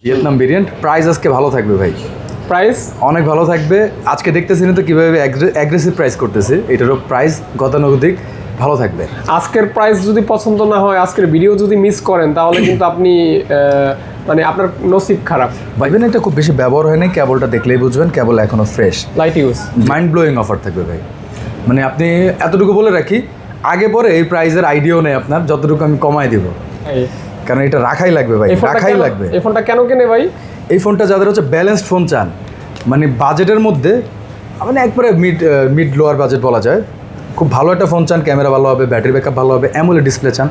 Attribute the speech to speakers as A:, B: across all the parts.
A: Vietnam variant price আজকে ভালো থাকবে ভাই,
B: প্রাইস
A: অনেক ভালো থাকবে। আজকে দেখতেছেন তো কীভাবে অ্যাগ্রেসিভ প্রাইস করতেছে, এটারও প্রাইস গতানুগতিক ভালো থাকবে।
B: আজকের প্রাইস যদি পছন্দ না হয়, আজকের ভিডিও যদি মিস করেন, তাহলে কিন্তু আপনি মানে আপনার নসিব খারাপ।
A: ভাইবেন এটা খুব বেশি ব্যবহার হয় নাই, কেবলটা দেখলেই বুঝবেন কেবল এখনো fresh,
B: light use,
A: mind blowing offer থাকবে ভাই। মানে আপনি এতটুকু বলে রাখি, আগে পরে এই প্রাইসের আইডিয়াও নেই আপনার, যতটুকু আমি কমাই দিব, কারণ এটা রাখাই লাগবে ভাই, রাখাই লাগবে।
B: এই ফোনটা কেন কেনে ভাই?
A: এই ফোনটা যাদের হচ্ছে ব্যালেন্সড ফোন চান, মানে বাজেটের মধ্যে, মানে একবারে মিড লোয়ার বাজেট বলা যায়, খুব ভালো একটা ফোন চান, ক্যামেরা ভালো হবে, ব্যাটারি ব্যাকআপ ভালো হবে, অ্যামোলেড ডিসপ্লে চান,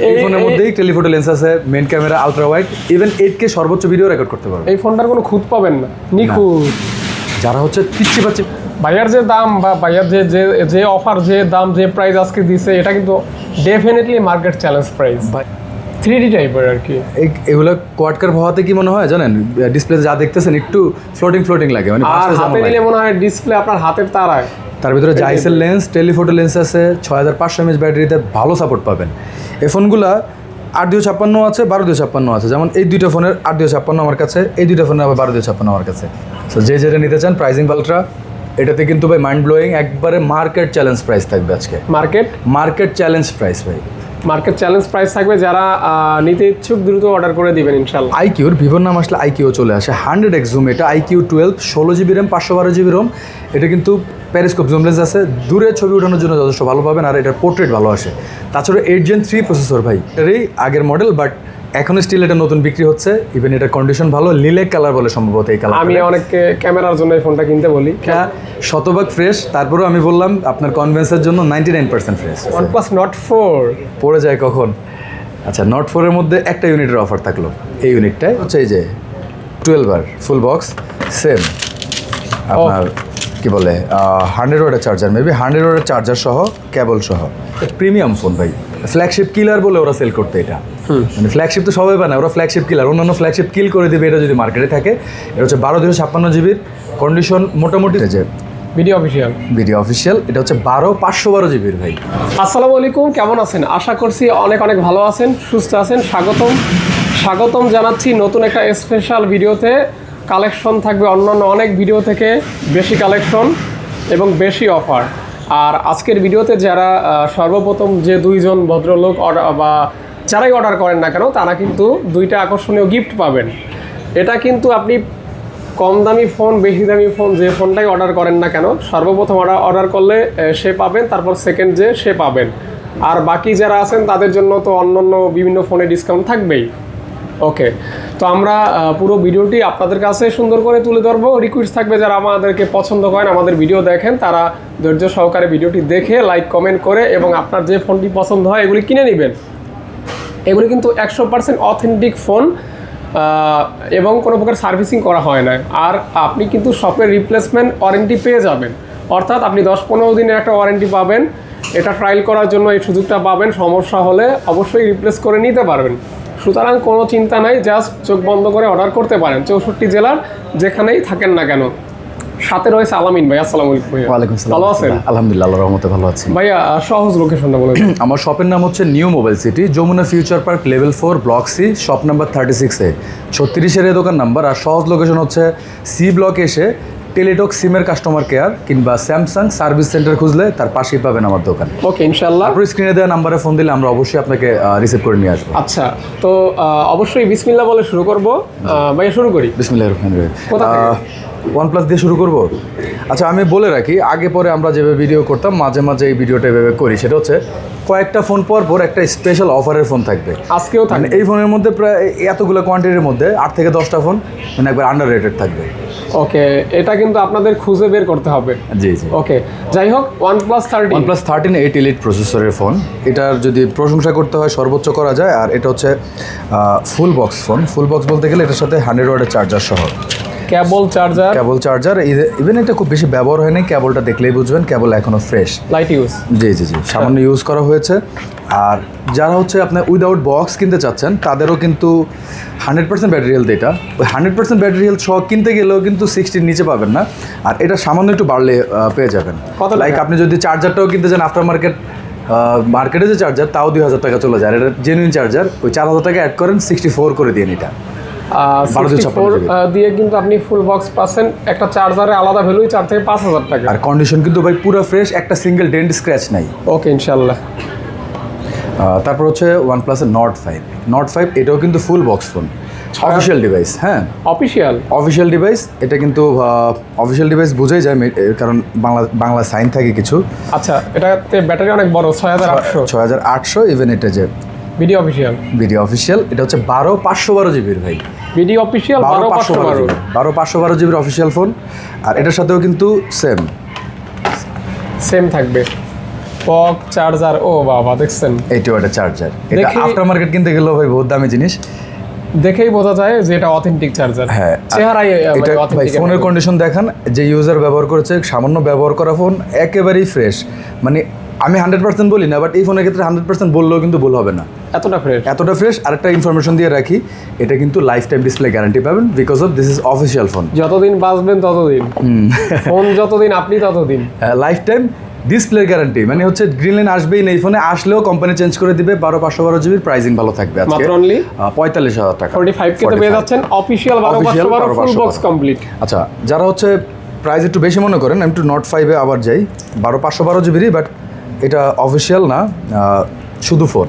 A: এই ফোনের মধ্যেই টেলিফোটো লেন্স আছে, main camera ultra wide, even 8K সর্বোচ্চ ভিডিও রেকর্ড করতে পারবে।
B: এই ফোনটার কোনো খুঁত পাবেন না, নিখুঁত।
A: যারা হচ্ছে পিচ্ছি পাচ্ছি,
B: ভাইয়ার যে দাম বা ভাইয়ার যে অফার, যে দাম, যে প্রাইস আজকে দিছে, এটা কিন্তু definitely market challenge price. 3D টাইপের আর কি।
A: এগুলো কোয়াডকার হওয়াতে কি মনে হয় জানেন, ডিসপ্লে যা দেখতেছেন একটু ফ্লোটিং লাগে, মানে
B: আর হাতে নিলে মনে হয় ডিসপ্লে আপনার হাতের তারায়।
A: তার ভিতরে জাইসেল লেন্স, টেলিফোটো লেন্স আছে, 6500 mAh ব্যাটারিতে ভালো সাপোর্ট পাবেন। এই ফোনগুলা 8-256 আছে, 12-256 আছে, যেমন এই দুইটা ফোনের 8-256 আমার কাছে, এই দুইটা ফোনের আবার 12-256 আমার কাছে। সো যে যেটা নিতে চান, প্রাইসিং পাল্ট্রা, এটাতে কিন্তু ভাই মাইন্ড ব্লোয়িং, একবারে মার্কেট চ্যালেঞ্জ প্রাইস থাকবে আজকে। মার্কেট চ্যালেঞ্জ প্রাইস ভাই,
B: মার্কেট চ্যালেঞ্জ প্রাইস থাকবে। যারা নিতে ইচ্ছুক দ্রুত অর্ডার করে দিবেন ইনশাল্লাহ।
A: আইকিউর ভিভোর নাম আসলে আইকিউ চলে আসে। 100x জুম, এটা iQOO 12, 16GB RAM, 512GB Rome. এটা কিন্তু প্যারিস্কোপ জুম লেন্স আছে, দূরে ছবি ওঠানোর জন্য যথেষ্ট ভালো পাবেন, আর এটার পোর্ট্রেট ভালো আসে। তাছাড়া 8 Gen 3 প্রসেসর ভাই, এটারই আগের মডেল, বাট এখন স্টিল এটা নতুন বিক্রি হচ্ছে। ইভেন এটার কন্ডিশন ভালো, লিলেক কালার বলে সম্ভবত এই কালার।
B: আমি অনেককে ক্যামেরার জন্য এই ফোনটা কিনতে বলি,
A: শতভাগ ফ্রেশ। তারপরেও আমি বললাম আপনার কনভেন্সের জন্য 99% ফ্রেশ।
B: OnePlus Nord 4
A: পড়ে যায় কখন? আচ্ছা, Nord 4 এর মধ্যে একটা ইউনিটের অফার থাকলো। এই ইউনিটটাই হচ্ছে এই যে 12 ফুল বক্স, সেম আপনার কি বলে 100 ওয়াটের চার্জার, মেবি 100 ওয়াটের চার্জার সহ, কেবল সহ, প্রিমিয়াম ফোন ভাই। ফ্ল্যাগশিপ কিলার বলে ওরা সেল করতে, এটা মানে ফ্ল্যাগশিপ তো সবাই বানায়, ওরা ফ্ল্যাগশিপ কিলার, অন্যান্য ফ্ল্যাগশিপ কিল করে দেবে এটা যদি মার্কেটে থাকে। এটা হচ্ছে 12-256GB, কন্ডিশন মোটামুটি যে
B: ভিডিও অফিসিয়াল। এটা হচ্ছে 512GB ভাই। আসসালামু আলাইকুম, কেমন আছেন? আশা করছি অনেক ভালো আছেন, সুস্থ আছেন। স্বাগতম জানাচ্ছি নতুন একটা স্পেশাল ভিডিওতে। কালেকশন থাকবে অন্যান্য অনেক ভিডিও থেকে বেশি কালেকশন এবং বেশি অফার। আর আজকের ভিডিওতে যারা সর্বপ্রথম যে দুইজন ভদ্রলোক বা যারাই অর্ডার করেন না কেন, তারা কিন্তু দুইটা আকর্ষণীয় গিফট পাবেন। এটা কিন্তু আপনি কম দামি ফোন, বেশি দামি ফোন, যে ফোনটাই অর্ডার করেন না কেন, সর্বপ্রথম অর্ডার করলে সে পাবেন, তারপর সেকেন্ড যে সে পাবেন। আর বাকি যারা আছেন তাদের জন্য তো অন্যান্য বিভিন্ন ফোনে ডিসকাউন্ট থাকবেই। ওকে, তো আমরা পুরো ভিডিওটি আপনাদের কাছে সুন্দর করে তুলে ধরবো। রিকোয়েস্ট থাকবে যারা আমাদেরকে পছন্দ করেন, আমাদের ভিডিও দেখেন, তারা ধৈর্য সহকারে ভিডিওটি দেখে লাইক কমেন্ট করে এবং আপনার যে ফোনটি পছন্দ হয় এগুলি কিনে নেবেন। এগুলি কিন্তু 100% অথেন্টিক ফোন এবং কোনো প্রকার সার্ভিসিং করা হয় না। আর আপনি কিন্তু শপের রিপ্লেসমেন্ট ওয়ারেন্টি পেয়ে যাবেন, অর্থাৎ আপনি 10-15 দিনের একটা ওয়ারেন্টি পাবেন। এটা ট্রায়াল করার জন্য এই সুযোগটা পাবেন। সমস্যা হলে অবশ্যই রিপ্লেস করে নিতে পারবেন। সুতরাং কোনো চিন্তা নাই, জাস্ট চোখ বন্ধ করে অর্ডার করতে পারেন 64 জেলার যেখানেই থাকেন না কেন। সাথে রয়েছে আলামিন ভাই। আসসালামু আলাইকুম ভাইয়া।
A: ওয়ালাইকুম আসসালাম।
B: ভালো আছেন?
A: আলহামদুলিল্লাহ, আল্লাহর রহমতে ভালো আছি
B: ভাইয়া। সহজ লোকেশনটা বলে দিন।
A: আমার শপের নাম হচ্ছে new mobile city, Jamuna future park, level 4, block C, shop number 36A, 36 দোকান নাম্বার। আর সহজ লোকেশন হচ্ছে সি ব্লকে এসে টেলিটক সিমের কাস্টমার কেয়ার কিংবা স্যামসাং সার্ভিস সেন্টার খুঁজলে তার পাশেই পাবেন আমার দোকান।
B: ওকে, ইনশাআল্লাহ।
A: তারপর স্ক্রিনে দেওয়া নাম্বারে ফোন দিলে আমরা অবশ্যই আপনাকে রিসিভ করে নিয়ে আসবো।
B: আচ্ছা, তো অবশ্যই বিসমিল্লাহ বলে শুরু করবো। ভাইয়া শুরু করি।
A: বিসমিল্লাহির রহমানির রহিম।
B: কোথা থেকে?
A: OnePlus দিয়ে শুরু করব। আচ্ছা, আমি বলে রাখি, আগে পরে আমরা যেভাবে ভিডিও করতাম, মাঝে মাঝে এই ভিডিওটা এভাবে করি। সেটা হচ্ছে কয়েকটা ফোন পর একটা স্পেশাল অফারের ফোন থাকবে।
B: আজকেও থাকবে।
A: এই ফোনের মধ্যে প্রায় এতগুলো কোয়ান্টিটির মধ্যে 8 থেকে 10টা ফোন মানে একবার আন্ডার রেটেড থাকবে।
B: ওকে, এটা কিন্তু আপনাদের খুঁজে বের করতে হবে।
A: জি।
B: ওকে, যাই হোক, OnePlus
A: 13 8 এলিট প্রসেসরের ফোন। এটার যদি প্রশংসা করতে হয় সর্বোচ্চ করা যায়। আর এটা হচ্ছে full box phone. Full box বলতে গেলে এটার সাথে 100 ওয়াটের চার্জার সহ,
B: কেবল চার্জার।
A: ইভেন এটা খুব বেশি ব্যবহার হয় নাই, কেবলটা দেখলেই বুঝবেন কেবল এখনো ফ্রেশ,
B: লাইট ইউজ।
A: জি সামান্য ইউজ করা হয়েছে। আর যারা হচ্ছে আপনার উইদাউট বক্স কিনতে চাচ্ছেন, তাদেরও কিন্তু 100% ব্যাটারি হেলথ। এটা ওই 100% ব্যাটারি হেলথ সহ কিনতে গেলেও কিন্তু 60-র নিচে পাবেন না। আর এটা সামান্য একটু বাড়লে পেয়ে যাবেন। লাইক আপনি যদি চার্জারটাও কিনতে চান আফটার মার্কেটে যে চার্জার, তাও 2000 টাকা চলে যায়। এটা জেনুইন চার্জার, ওই 4000 টাকা অ্যাড করেন, 64 করে দিন। এটা
B: 64 দিয়ে কিন্তু আপনি ফুল বক্স পাচ্ছেন, একটা চার্জারে আলাদা ভ্যালুই 4 থেকে 5,000 টাকা।
A: আর কন্ডিশন কিন্তু ভাই পুরো ফ্রেশ, একটা সিঙ্গেল ডেন্ট স্ক্র্যাচ নাই।
B: ওকে ইনশাল্লাহ।
A: তারপর হচ্ছে OnePlus-এর Nord 5, এটাও কিন্তু full box phone, official device. হ্যাঁ, অফিসিয়াল ডিভাইস। এটা কিন্তু অফিসিয়াল ডিভাইস বোঝাই যায়, কারণ বাংলা সাইন থাকে কিছু।
B: আচ্ছা, এটাতে ব্যাটারি অনেক বড়,
A: 6800। ইভেন এটা যে ভিডিও অফিসিয়াল, এটা হচ্ছে 12512 জিবির ভাই।
B: ভিডিও অফিসিয়াল
A: 12512 জিবির অফিসিয়াল ফোন। আর এটার সাথেও কিন্তু
B: সেম থাকবে পক চার্জার। ও বাবা, দেখছেন
A: এইটাও একটা চার্জার। এটা আফটার মার্কেট কিনতে গেলেও ভাই বহুত দামি জিনিস,
B: দেখেই বোঝা যায় যে এটা অথেন্টিক চার্জার।
A: হ্যাঁ,
B: চেহারাই
A: এটা ভাই ফোনের কন্ডিশন দেখান, যে ইউজার ব্যবহার করেছে, সামান্য ব্যবহার করা ফোন, একেবারেই ফ্রেশ। মানে আমি 100% বলি না, বাট এই ফোনের ক্ষেত্রে 100% বললেও কিন্তু ভুল হবে না, এতটা ফ্রেশ। আরেকটা ইনফরমেশন দিয়ে রাখি, এটা কিন্তু লাইফ টাইম ডিসপ্লে গ্যারান্টি পাবেন, because of this is official phone.
B: যতদিন বাঁচবেন ততদিন, ফোন যতদিন আপনি ততদিন,
A: লাইফ টাইম ডিসপ্লে গ্যারান্টি। মানে হচ্ছে গ্রিন লাইন আসবেই না এই ফোনে, আসলেও কোম্পানি চেঞ্জ করে দিবে। 12512 জিবির প্রাইসিং ভালো থাকবে আজকে,
B: মাত্র অনলি
A: 45,000 টাকা।
B: 45K তে পেয়ে যাচ্ছেন অফিশিয়াল 12512 ফুল বক্স কমপ্লিট।
A: আচ্ছা, যারা হচ্ছে প্রাইস একটু বেশি মনে করেন, আমি একটু Nord 5 এ আবার যাই। 12512 জিবিরই, বাট এটা অফিসিয়াল না, শুধু ফোন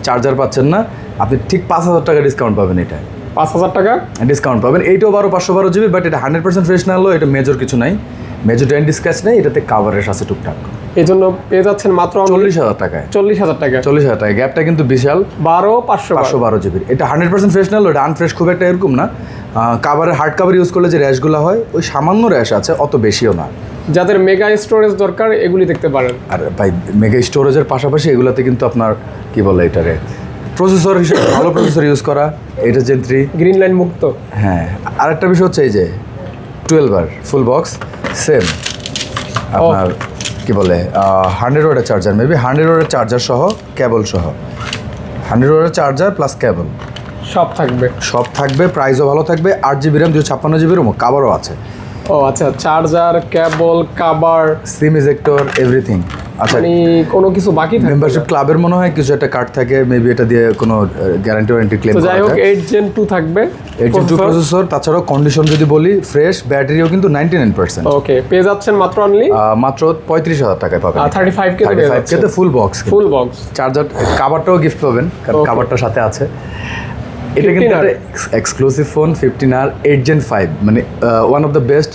A: চার্জার পাচ্ছেন না আপনি। ঠিক 5,000 টাকা ডিসকাউন্ট পাবেন, এটা
B: 5,000 টাকা
A: ডিসকাউন্ট পাবেন। এইটাও 12512 জিবি, বাট এটা 100% ফ্রেশ না হলেও এটা মেজর কিছু নাই, মেজর ডেন্ট স্ক্র্যাচ নেই, এটাতে কাভারেজ আছে টুকটাক।
B: এই জন্য পেয়ে যাচ্ছেন মাত্র
A: 40,000 টাকায়। 40,000 টাকা, গ্যাপটা কিন্তু বিশাল। 512 জিবির, এটা 100% ফ্রেশ না হলেও এটা আনফ্রেশ খুব একটা এরকম না। কাভারের হার্ড কাভার ইউজ করলে যে র্যাশগুলো হয়, ওই সামান্য র্যাশ আছে, অত বেশিও না।
B: যাদের মেগা স্টোরেজ দরকার এগুলি দেখতে পারেন।
A: আর ভাই মেগা স্টোরেজের পাশাপাশি এগুলোতে কিন্তু আপনার কি বলে এটারে প্রসেসর হিসেবে ভালো প্রসেসর ইউজ করা, এটা Gen 3
B: গ্রিন লাইন মুক্ত।
A: হ্যাঁ, আরেকটা বিষয় হচ্ছে এই যে 12 ফুল বক্স, সেম আপনার কি বলে 100 ওয়াটের চার্জার, মেবি 100 ওয়াটের চার্জার সহ, কেবল সহ, 100 ওয়াটের চার্জার প্লাস কেবল সব থাকবে। প্রাইসও ভালো থাকবে। 8GB RAM, 256 GB ROM, কাভারও আছে।
B: ও আচ্ছা, চার্জার, কেবল, কাভার,
A: সিম ইজেক্টর, এভরিথিং। আচ্ছা,
B: মানে কোনো কিছু বাকি থাকে?
A: মেম্বারশিপ ক্লাবের মনে হয় কিছু একটা কার্ড থাকে, মেবি এটা দিয়ে কোনো গ্যারান্টি ওয়ারেন্টি ক্লেম করা যায়।
B: যাই হোক, 8 Gen 2 থাকবে,
A: 8 Gen 2 প্রসেসর। তাছাড়াও কন্ডিশন যদি বলি, ফ্রেশ, ব্যাটারিও কিন্তু 99%।
B: ওকে, পেয়ে যাচ্ছেন মাত্র অনলি
A: মাত্র 35,000 টাকায় পাবেন।
B: 35K
A: তে ফুল বক্স, চার্জার, কাভারটাও গিফট পাবেন, কারণ কাভারটা সাথে আছে। এটা কিন্তু একটা এক্সক্লুসিভ ফোন, 15R 8 Gen 5, মানে one of the best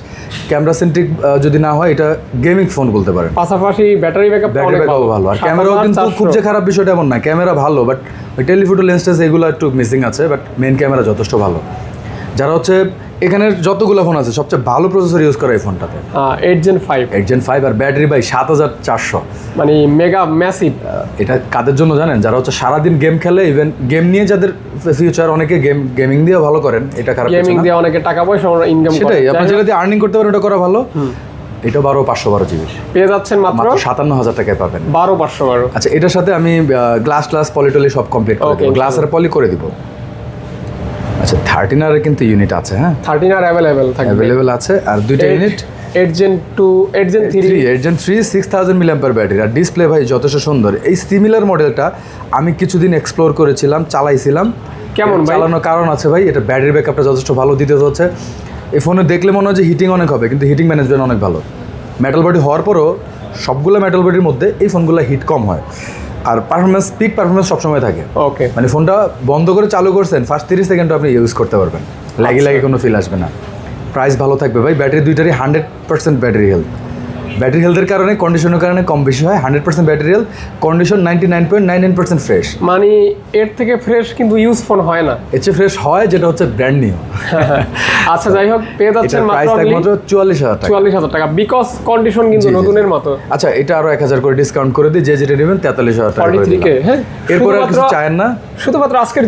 A: camera centric যদি না হয়, এটা গেমিং ফোন বলতে পারেন।
B: পাশাপাশি ব্যাটারি ব্যাকআপ
A: ভালো। আর ক্যামেরাও কিন্তু খুব যে খারাপ বিষয়টা এমন না, ক্যামেরা ভালো, বাট ওই টেলিফোটো লেন্সটেস এগুলো একটু মিসিং আছে, বাট মেন ক্যামেরা যথেষ্ট ভালো। যারা হচ্ছে এখানের যতগুলো ফোন আছে, সবচেয়ে ভালো প্রসেসর ইউজ করে এই ফোনটাতে,
B: 8 Gen 5।
A: আর ব্যাটারি ভাই 7400,
B: মানে মেগা ম্যাসিভ।
A: এটা কাদের জন্য জানেন? যারা হচ্ছে সারাদিন গেম খেলে, ইভেন গেম নিয়ে যাদের ফিউচার, অনেকে গেমিং দিয়ে ভালো করেন, এটা খারাপ কিছু না।
B: গেমিং দিয়ে অনেকে টাকা পয়সা ইনকাম করে,
A: সেটাই আপনি যেটা দিয়ে আর্নিং করতে পারেন, ওটা করা ভালো। এটা 12512 জিবি
B: পেয়ে যাচ্ছেন মাত্র
A: 57,000 টাকায় পাবেন।
B: 12512।
A: আচ্ছা, এটার সাথে আমি গ্লাস পলিটলি সব কমপ্লিট করে দেবো, গ্লাসের পলি করে দিব। আচ্ছা, 13R এর কিন্তু ইউনিট আছে। হ্যাঁ,
B: 13R অ্যাভেলেবেল
A: আছে। আর দুইটা unit
B: 8 Gen 2, 8 Gen 3
A: 6000 mAh battery. আর ডিসপ্লে ভাই যথেষ্ট সুন্দর। এই সিমিলার মডেলটা আমি কিছুদিন এক্সপ্লোর করেছিলাম, চালাইছিলাম।
B: কেমন ভাই?
A: চালানোর কারণ আছে ভাই, এটা ব্যাটারি ব্যাকআপটা যথেষ্ট ভালো দিতে হচ্ছে। এই ফোনে দেখলে মনে হয় যে হিটিং অনেক হবে, কিন্তু হিটিং ম্যানেজমেন্ট অনেক ভালো। মেটাল বডি হওয়ার পরও সবগুলো মেটাল বডির মধ্যে এই ফোনগুলো হিট কম হয়। আর পারফরমেন্স, পিক পারফরমেন্স সবসময় থাকে।
B: ওকে,
A: মানে ফোনটা বন্ধ করে চালু করছেন, ফার্স্ট 30 সেকেন্ড আপনি ইউজ করতে পারবেন, লাগে কোনো ফিল আসবে না। প্রাইস ভালো থাকবে ভাই। ব্যাটারি দুইটারই 100% ব্যাটারি হেলথের কারণে, কন্ডিশনের কারণে কম বেশি হয়। 100% ব্যাটারি হেলথ, কন্ডিশন 99.99% ফ্রেশ।
B: মানে এর থেকে ফ্রেশ কিন্তু ইউজ ফোন হয় না।
A: এর চেয়ে ফ্রেশ হয় যেটা হচ্ছে ব্র্যান্ড নিউ।
B: আচ্ছা, যাই হোক, পেয়ে যাচ্ছেন
A: মাত্র 44,000
B: টাকা, বিকজ কন্ডিশন কিন্তু নতুনের মতো।
A: আচ্ছা, এটা আরো 1000 করে ডিসকাউন্ট করে দিই, যে যেটা নেবেন 43,000 টাকা করে দিলাম।
B: হ্যাঁ,
A: এরপর আর কিছু চায়েন না,
B: শুধুমাত্র আজকের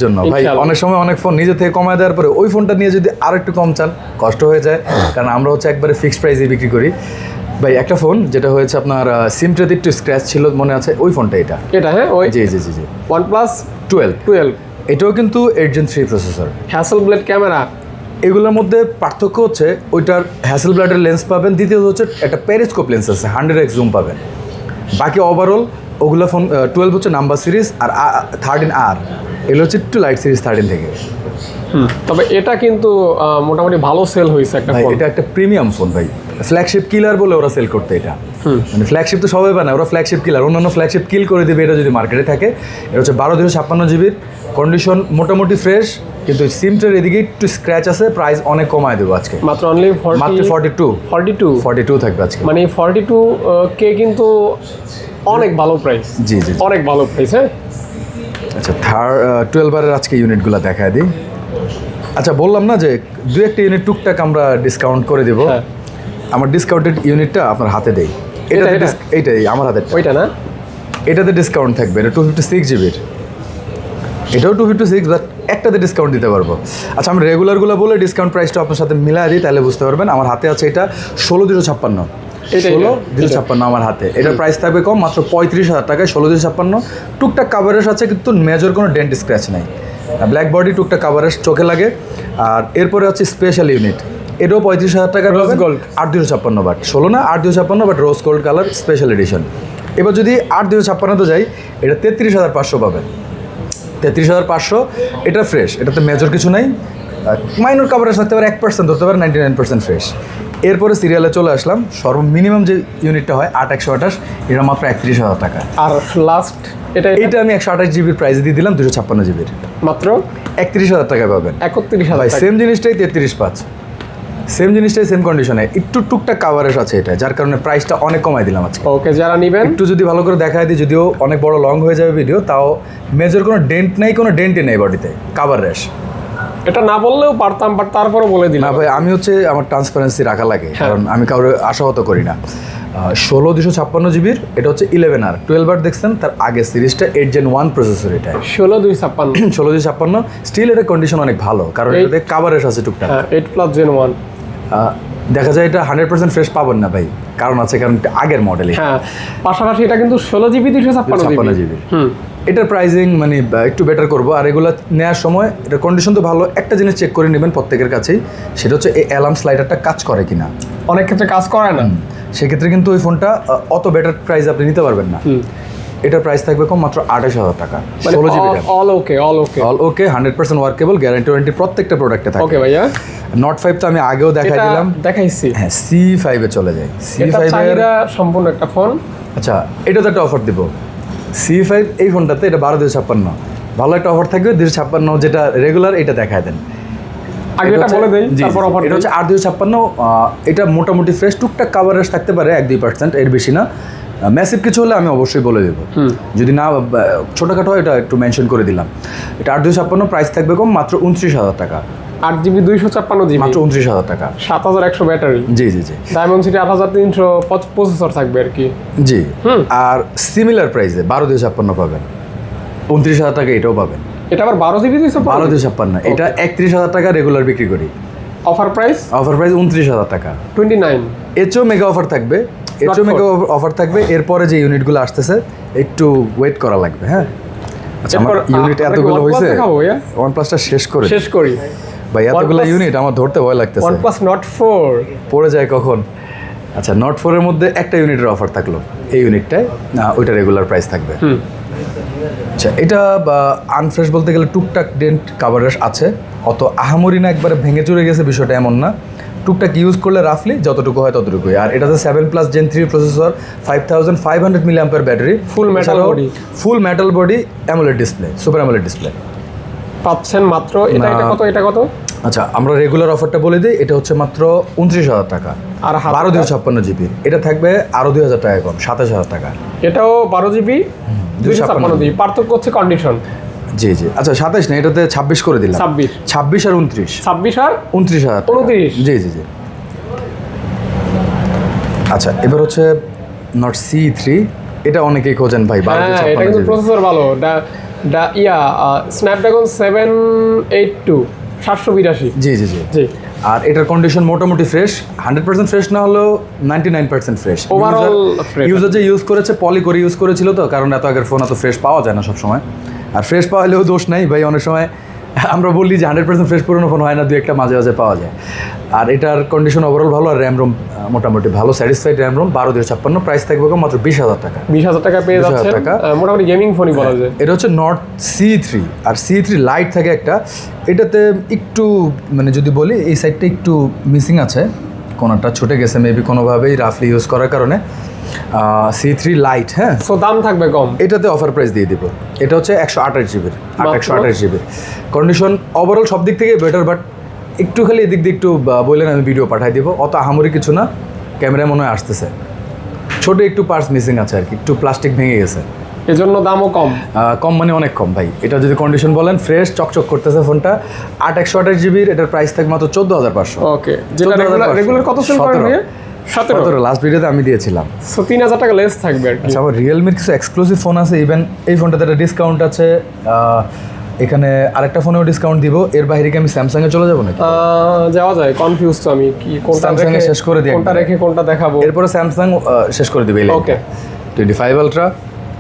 B: জন্য
A: ভাই। অনেক সময় অনেক ফোন নিজে থেকে কমায় দেওয়ার পরে ওই ফোনটা নিয়ে যদি আর একটু কম চান, কষ্ট হয়ে যায়, কারণ আমরা হচ্ছে একবারে ফিক্সড প্রাইসে বিক্রি করি ভাই। একটা ফোন যেটা হয়েছে আপনার সিমটাতে একটু স্ক্র্যাচ ছিল মনে আছে, ওই ফোনটা এটা।
B: হ্যাঁ, ওই
A: জি
B: OnePlus
A: 12। এটাও কিন্তু 8 Gen 3 প্রসেসর,
B: হ্যাসেলব্লেড ক্যামেরা।
A: এগুলোর মধ্যে পার্থক্য হচ্ছে ওইটার হ্যাসেলব্লেডের লেন্স পাবেন, দ্বিতীয়ত হচ্ছে একটা পেরিস্কোপ লেন্স আছে, 100x জুম পাবেন। বাকি ওভারঅল ওগুলো ফোন 12 হচ্ছে নাম্বার সিরিজ, আর 13R এগুলো হচ্ছে একটু লাইট সিরিজ 13 থেকে।
B: তবে এটা কিন্তু মোটামুটি ভালো সেল হয়েছে একটা
A: ভাই
B: ফোন।
A: এটা একটা প্রিমিয়াম ফোন ভাই, ফ্ল্যাগশিপ কিলার বলে ওরা সেল করতে এটা। মানে ফ্ল্যাগশিপ তো সবাই বানায়, ওরা ফ্ল্যাগশিপ কিলার, অন্যান্য ফ্ল্যাগশিপ কিল করে দেবে এটা যদি মার্কেটে থাকে। এটা হচ্ছে 12/256 কন্ডিশন মোটামুটি ফ্রেশ, কিন্তু সিমটার এদিকে একটু স্ক্র্যাচ আছে। প্রাইস অনেক কমায় দেবো আজকে,
B: মাত্র অনলি
A: মাত্র 42
B: 42
A: থাকবে আজকে।
B: মানে 42 কে কিন্তু অনেক ভালো প্রাইস।
A: জি জি।
B: অনেক ভালো প্রাইস। হ্যাঁ,
A: আচ্ছা 12 বারের আজকে ইউনিটগুলো দেখায় দিই। আচ্ছা বললাম না যে দু একটা ইউনিট টুকটাক আমরা ডিসকাউন্ট করে দেবো।
B: হ্যাঁ।
A: আমার ডিসকাউন্টেড ইউনিটটা আপনার হাতে দেই। এইটাই আমার হাতে,
B: ওইটা না,
A: এটাতে ডিসকাউন্ট থাকবে। এটা 256 জিবির, এটাও 256, বাট একটাতে ডিসকাউন্ট দিতে পারবো। আচ্ছা আমি রেগুলারগুলো বলে ডিসকাউন্ট প্রাইসটা আপনার সাথে মিলাই দিই, তাহলে বুঝতে পারবেন। আমার হাতে আছে এটা 16/256, 16/256 আমার হাতে। এটার প্রাইস থাকবে কম, মাত্র 35,000 টাকায় 16/256। টুকটাক কাভারেজ আছে, কিন্তু মেজর কোনো ডেন্ট স্ক্র্যাচ নাই। ব্ল্যাক বডি টুকটাক কাভারেজ চোখে লাগে। আর এরপরে হচ্ছে স্পেশাল ইউনিট, এটাও 35,000 টাকা,
B: রোজ গোল্ড
A: 8/256, বাট 16 না 8/256, but rose gold colour special edition. এবার যদি 8/256 যাই, এটা 33,500 পাবেন। 33,500, এটা ফ্রেশ, এটাতে মেজর কিছু নাই। মাইনর কাভারেজ থাকতে পারে 1%, ধরতে পারে 99% ফ্রেশ। এরপরে সিরিয়ালে চলে আসলাম, সর্বমিনিমাম যে ইউনিটটা হয় 8/128, এটা মাত্র 31,000 টাকা।
B: আর লাস্ট এটা
A: আমি 128 জিবির প্রাইস দিয়ে দিলাম, 256 জিবির,
B: মাত্র
A: 31,000 টাকায় পাবেন।
B: 31,000
A: ভাই সেম জিনিসটাই 33,500, সেম জিনিসটাই সেম কন্ডিশনে, একটু টুকটাক কাভারেজ আছে এটা, যার কারণে প্রাইসটা অনেক কমাই দিলাম আজকে।
B: ওকে, যারা নেবেন
A: একটু যদি ভালো করে দেখায় দিই, যদিও অনেক বড় লং হয়ে যাবে ভিডিও, তাও মেজর কোনো ডেন্ট নাই, কোনো ডেন্টই নেই বডিতে, কাভার র্যাশ।
B: এটা না বললেও পারতাম, বাট তারপরে বলে
A: না
B: দিলাম।
A: ভাই, আমি হচ্ছে আমার ট্রান্সপারেন্সি রাখা লাগে, কারণ আমি কাউরে আশাহত করি না। 16/256 জিবির, এটা হচ্ছে 11R 12R দেখছেন, তার আগে সিরিজটা 8 Gen 1 প্রসেসর। এটা
B: 16/256
A: 16/256 স্টিল, এটা কন্ডিশন অনেক ভালো, কারণ এটাতে কাভারেজ আছে টুকটাক।
B: 8+ Gen 1।
A: দেখা যায় এটা 100% ফ্রেশ পাবেন না ভাই, কারণ আছে, কারণ এটা আগের মডেল।
B: হ্যাঁ, পাশাপাশি এটা কিন্তু 16GB 256
A: জিবি। এটার প্রাইজিং মানে একটু বেটার করবো। আর এগুলো নেওয়ার সময় এটার কন্ডিশন তো ভালো, একটা জিনিস চেক করে নেবেন প্রত্যেকের কাছেই, সেটা হচ্ছে এই অ্যালার্ম স্লাইডারটা কাজ করে কিনা।
B: অনেক ক্ষেত্রে কাজ করে না,
A: সেক্ষেত্রে কিন্তু ওই ফোনটা অত বেটার প্রাইস আপনি নিতে পারবেন না। এটার প্রাইস থাকবে কম, মাত্র 28,000 টাকা, 16 জিবি র্যাম।
B: অল ওকে 100% ওয়ার্কেবল, গ্যারান্টি ওয়ারেন্টি প্রত্যেকটা প্রোডাক্টে থাকে। ওকে ভাইয়া,
A: Note 5 তো আমি আগেও দেখাই দিলাম,
B: দেখাইছি।
A: হ্যাঁ C5 এ চলে যায়।
B: এটা
A: C5 এর
B: চাহিদা সম্পূর্ণ একটা ফোন।
A: আচ্ছা এটা তো একটা অফার দিব, C5 এই ফোনটাতে, এটা 12/256, ভালো একটা অফার থাকবে। 256 যেটা রেগুলার, এটা দেখায় দেন
B: আগে এটা বলে দেই, তারপর অফার।
A: এটা হচ্ছে 8/256, এটা মোটামুটি ফ্রেশ, টুকটাক কাভারেজ থাকতে পারে 1-2%, এর বেশি না। ম্যাসিভ কিছু হলে আমি অবশ্যই বলে দেবো, যদি না ছোটোখাটো হয় এটা একটু মেনশন করে দিলাম। এটা 8/256, প্রাইস থাকবে কম, মাত্র 29,000 টাকা।
B: 8GB 256GB,
A: মাত্র 29,000 টাকা,
B: 7100 ব্যাটারি।
A: জি জি জি।
B: ডায়মন্ডসিটি 8300 প্রসেসর থাকবে আর কি।
A: জি। আর সিমিলার প্রাইসে 12/256 পাবেন, 29,000 টাকা এটাও পাবেন।
B: এটা আবার 12GB
A: 12/256, এটা 31,000 টাকা রেগুলার বিক্রি করি।
B: অফার প্রাইস
A: 29,000 টাকা।
B: 29।
A: এচও মেগা অফার থাকবে, এচও মেগা অফার থাকবে। এরপরে যে ইউনিটগুলো আসতেছে একটু ওয়েট করা লাগবে। হ্যাঁ আচ্ছা, আমার ইউনিট এতগুলো হয়েছে, OnePlus-টা শেষ করি ভাই, এতগুলো ইউনিট আমার ধরতে ভয় লাগতেছে।
B: OnePlus Nord 4
A: পড়ে যায় কখন। আচ্ছা Nord 4 এর মধ্যে একটা ইউনিটের অফার থাকলো, এই ইউনিটটায় ওইটা রেগুলার প্রাইস থাকবে। আচ্ছা এটা আনফ্রেশ বলতে গেলে টুকটাক ডেন্ট কাভারেজ আছে, অত আহামরি না, একবারে ভেঙে চুরে গেছে বিষয়টা এমন না। টুকটাক ইউজ করলে রাফলি যতটুকু হয় ততটুকুই। আর এটাতে 7+ Gen 3 প্রসেসর, 5500 mAh ব্যাটারি, ফুল metal body, AMOLED display, super AMOLED display
B: পাচ্ছেন মাত্র। এটা কত?
A: আচ্ছা আমরা রেগুলার অফারটা বলে দিই, এটা হচ্ছে মাত্র 29,000 টাকা।
B: আর
A: 12/256 জিবি, এটা থাকবে আরো 2,000 টাকা কম, 27,000 টাকা।
B: এটাও 12GB 256GB, পার্থক্য হচ্ছে কন্ডিশন।
A: জি জি। আচ্ছা 27 না, এটাতে 26 করে দিলাম। 26 আর 29,
B: 26 আর
A: 29,000,
B: 29।
A: জি জি জি। আচ্ছা এবার হচ্ছে Note C3, এটা অনেকেই খোঁজেন ভাই।
B: এটা কিন্তু প্রসেসর ভালো, স্ন্যাপড্রাগন 782 782।
A: জি জি জি জি। আর এটার কন্ডিশন মোটামুটি ফ্রেশ, 100% ফ্রেশ না হলেও 99% ফ্রেশ।
B: ওভারঅল
A: ইউজার যে ইউজ করেছে পলি করে ইউজ করেছিল তো, কারণ এত আগের ফোন এত ফ্রেশ পাওয়া যায় না সবসময়। আর ফ্রেশ পাওয়া হলেও দোষ নাই ভাই, অনেক সময় আমরা বলি যে 100% ফ্রেশ পুরনো ফোন হয় না, 2-1টা মাঝে মাঝে পাওয়া যায়। আর এটার কন্ডিশন ওভারঅল ভালো, আর র্যাম রোম মোটামুটি ভালো, স্যাটিসফাইড র্যাম রোম, 12/256, প্রাইস থাকবে মাত্র 20,000 টাকা।
B: 20,000 টাকা পেয়ে
A: 20,000
B: যাচ্ছেন,
A: টাকা।
B: মোটামুটি গেমিং ফোনই বলা যায়।
A: এটা হচ্ছে not C3, R C3 light থাকে একটা, এটাতে একটু মানে যদি বলি এই সাইডটা একটু মিসিং আছে, কোনোটা ছুটে গেছে মেবি কোনোভাবেই রাফলি ইউজ করার কারণে। C3 লাইট, হ্যাঁ,
B: সো দাম থাকবে কম।
A: এটাতে অফার প্রাইস দিয়ে দিব। এটা হচ্ছে 128 জিবির,
B: মাত্র?
A: 128 জিবির কন্ডিশন ওভারঅল সব দিক থেকে বেটার, বাট একটু খালি এদিক দিয়ে একটু বললেন আমি ভিডিও পাঠিয়ে দিব, অত আহামরি কিছু না। ক্যামেরায় মনে হয় আসতেছে, ছোটো একটু পার্টস মিসিং আছে আর কি, একটু প্লাস্টিক ভেঙে গেছে,
B: এজন্য দামও কম।
A: কম মানে অনেক কম ভাই। এটা যদি কন্ডিশন বলেন ফ্রেশ চকচক করতেছে ফোনটা। 128 জিবির, এটার প্রাইস থাকে মাত্র 14,500।
B: ওকে, যেটা রেগুলার কত সেল করেন ভাইয়া? 17
A: লাস্ট ভিডিওতে আমি দিয়েছিলাম।
B: সো 3,000 টাকা লেস থাকবে আর কি।
A: আচ্ছা, আবার রিয়েলমির কিছু এক্সক্লুসিভ ফোন আছে, ইভেন এই ফোনটাতে একটা ডিসকাউন্ট আছে, এখানে আরেকটা ফোনেও ডিসকাউন্ট দিব। এর বাইরে কি আমি স্যামসাংয়ে চলে যাবো নাকি?
B: যাওয়া যায়, কনফিউজ তো আমি, কি কোনটা
A: Samsung এ
B: রেখে
A: শেষ করে দিই
B: কোনটা
A: একবারে।
B: রেখে কোনটা দেখাবো।
A: এরপরে স্যামসাং শেষ করে দিবে।
B: ওকে।
A: 25 আলট্রা,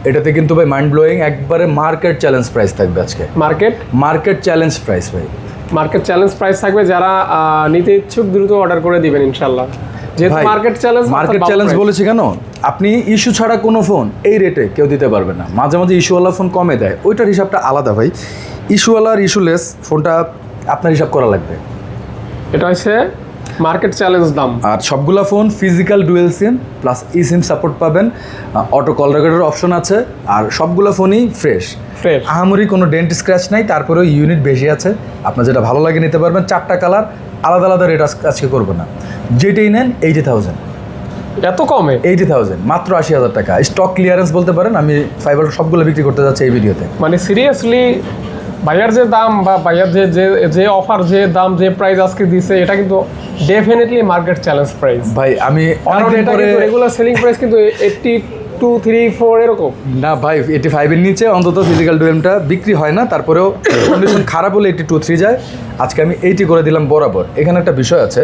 A: এটাতে কিন্তু ভাই মাইন্ড ব্লোয়িং, একবারে মার্কেট চ্যালেঞ্জ প্রাইস থাকবে আজকে। মার্কেট চ্যালেঞ্জ প্রাইস ভাই,
B: মার্কেট চ্যালেঞ্জ প্রাইস থাকবে। যারা নিতে ইচ্ছুক দ্রুত অর্ডার করে দিবেন ইনশাল্লাহ। যেহেতু
A: ভাই,
B: মার্কেট
A: চ্যালেঞ্জ বলেছি কেন? আপনি ইস্যু ছাড়া কোনো ফোন এই রেটে কেউ দিতে পারবে না। মাঝে মাঝে ইস্যুওয়ালা ফোন কমে দেয়, ওইটার হিসাবটা আলাদা ভাই। ইস্যুওয়ালা আর ইস্যুলেস ফোনটা আপনার হিসাব করা লাগবে।
B: এটা হচ্ছে মার্কেট চ্যালেঞ্জ দাম।
A: আর সবগুলা phone physical dual SIM plus e SIM support পাবেন, অটো কল রেকর্ডের অপশন আছে, আর সবগুলা ফোনই ফ্রেশ। আহামরি কোনো ডেন্ট স্ক্র্যাচ নাই, তারপরেও ইউনিট বেশি আছে। আপনার যেটা ভালো লাগে নিতে পারবেন। 4টা কালার, আলাদা আলাদা রেট আজকে করবো না। যেটাই নেন 80,000।
B: এত কমে?
A: 80,000, মাত্র 80,000 টাকা। স্টক ক্লিয়ারেন্স বলতে পারেন। আমি ফাইবার সবগুলো বিক্রি করতে যাচ্ছি এই ভিডিওতে।
B: মানে সিরিয়াসলি ভাইয়ার যে দাম বা ভাইয়ার যে অফার, যে দাম, যে প্রাইস আজকে দিছে, এটা কিন্তু ডেফিনেটলি মার্কেট চ্যালেঞ্জ প্রাইস
A: ভাই। আমি অনেকদিন পরে
B: রেগুলার সেলিং প্রাইস কিন্তু 82, 3, 4 এরকম
A: না ভাই, 85 এর নিচে অন্তত ফিজিক্যাল ডুয়েলটা বিক্রি হয় না। তারপরেও কন্ডিশন খারাপ হলে 82, 3 যায়। আজকে আমি 80 করে দিলাম বরাবর। এখানে একটা বিষয় আছে,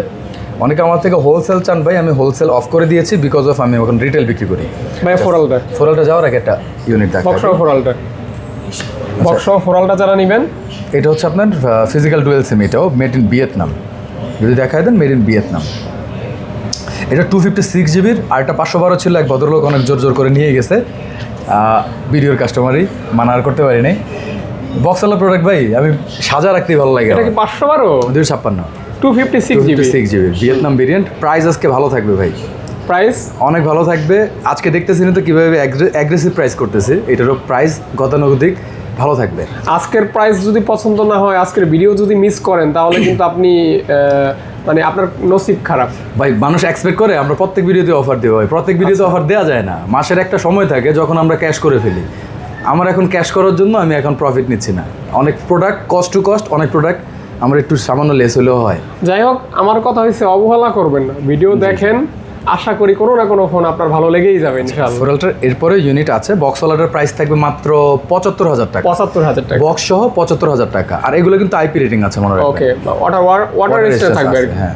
A: অনেকে আমার থেকে হোলসেল চান ভাই, আমি হোলসেল অফ করে দিয়েছি বিকজ অফ আমি এখন রিটেল বিক্রি করি।
B: ভাই
A: ফোরালটা যাওয়ার আগে একটা ইউনিট দেখা,
B: ফোরালটা যারা নেবেন,
A: এটা হচ্ছে আপনার ফিজিক্যাল ডুয়েল সিম। এটাও মেড ইন ভিয়েতনাম, যদি দেখায় দেন মেড ইন ভিয়েতনাম। এটা 256 জিবির, আর এটা 512 ছিল। এক ভদ্রলোক অনেক জোর করে নিয়ে গেছে, ভিডিওর কাস্টমারই মানার করতে পারি নাই। বক্সওয়ালা প্রোডাক্ট ভাই, আমি সাজা রাখতেই ভালো লাগে।
B: এটা কি 512?
A: 256,
B: 256 জিবি
A: ভিয়েতনাম ভেরিয়েন্ট। প্রাইস আজকে ভালো থাকবে ভাই,
B: প্রাইস
A: অনেক ভালো থাকবে। আজকে দেখতেছি না তো কীভাবে অ্যাগ্রেসিভ প্রাইস করতেছে, এটারও প্রাইস গতানুগতিক ভালো থাকবে।
B: আজকের প্রাইস যদি পছন্দ না হয়, আজকের ভিডিও যদি মিস করেন, তাহলে কিন্তু আপনি মানে আপনার নসিব খারাপ
A: ভাই। মানুষ এক্সপেক্ট করে আমরা প্রত্যেক ভিডিওতে অফার দেবো ভাই, প্রত্যেক ভিডিওতে অফার দেওয়া যায় না। মাসের একটা সময় থাকে যখন আমরা ক্যাশ করে ফেলি। আমার এখন ক্যাশ করার জন্য আমি এখন প্রফিট নিচ্ছি না। অনেক প্রোডাক্ট কস্ট টু কস্ট, অনেক প্রোডাক্ট আমার একটু সামান্য লেস হলেও হয়।
B: যাই হোক, আমার কথা হচ্ছে অবহেলা করবেন না, ভিডিও দেখেন। আশা করি কোনো না কোনো ফোন আপনার ভালো লেগেই যাবে ইনশাআল্লাহ।
A: ফোরালটার এরপরে ইউনিট আছে। বক্সওয়ালাটার প্রাইস থাকবে মাত্র 75,000 টাকা।
B: 75,000 টাকা
A: বক্স সহ 75,000 টাকা। আর এগুলো কিন্তু আইপি রেটিং আছে মনে রাখবেন।
B: ওকে, ওয়াটার রেজিস্ট্যান্ট থাকবে আর কি।
A: হ্যাঁ।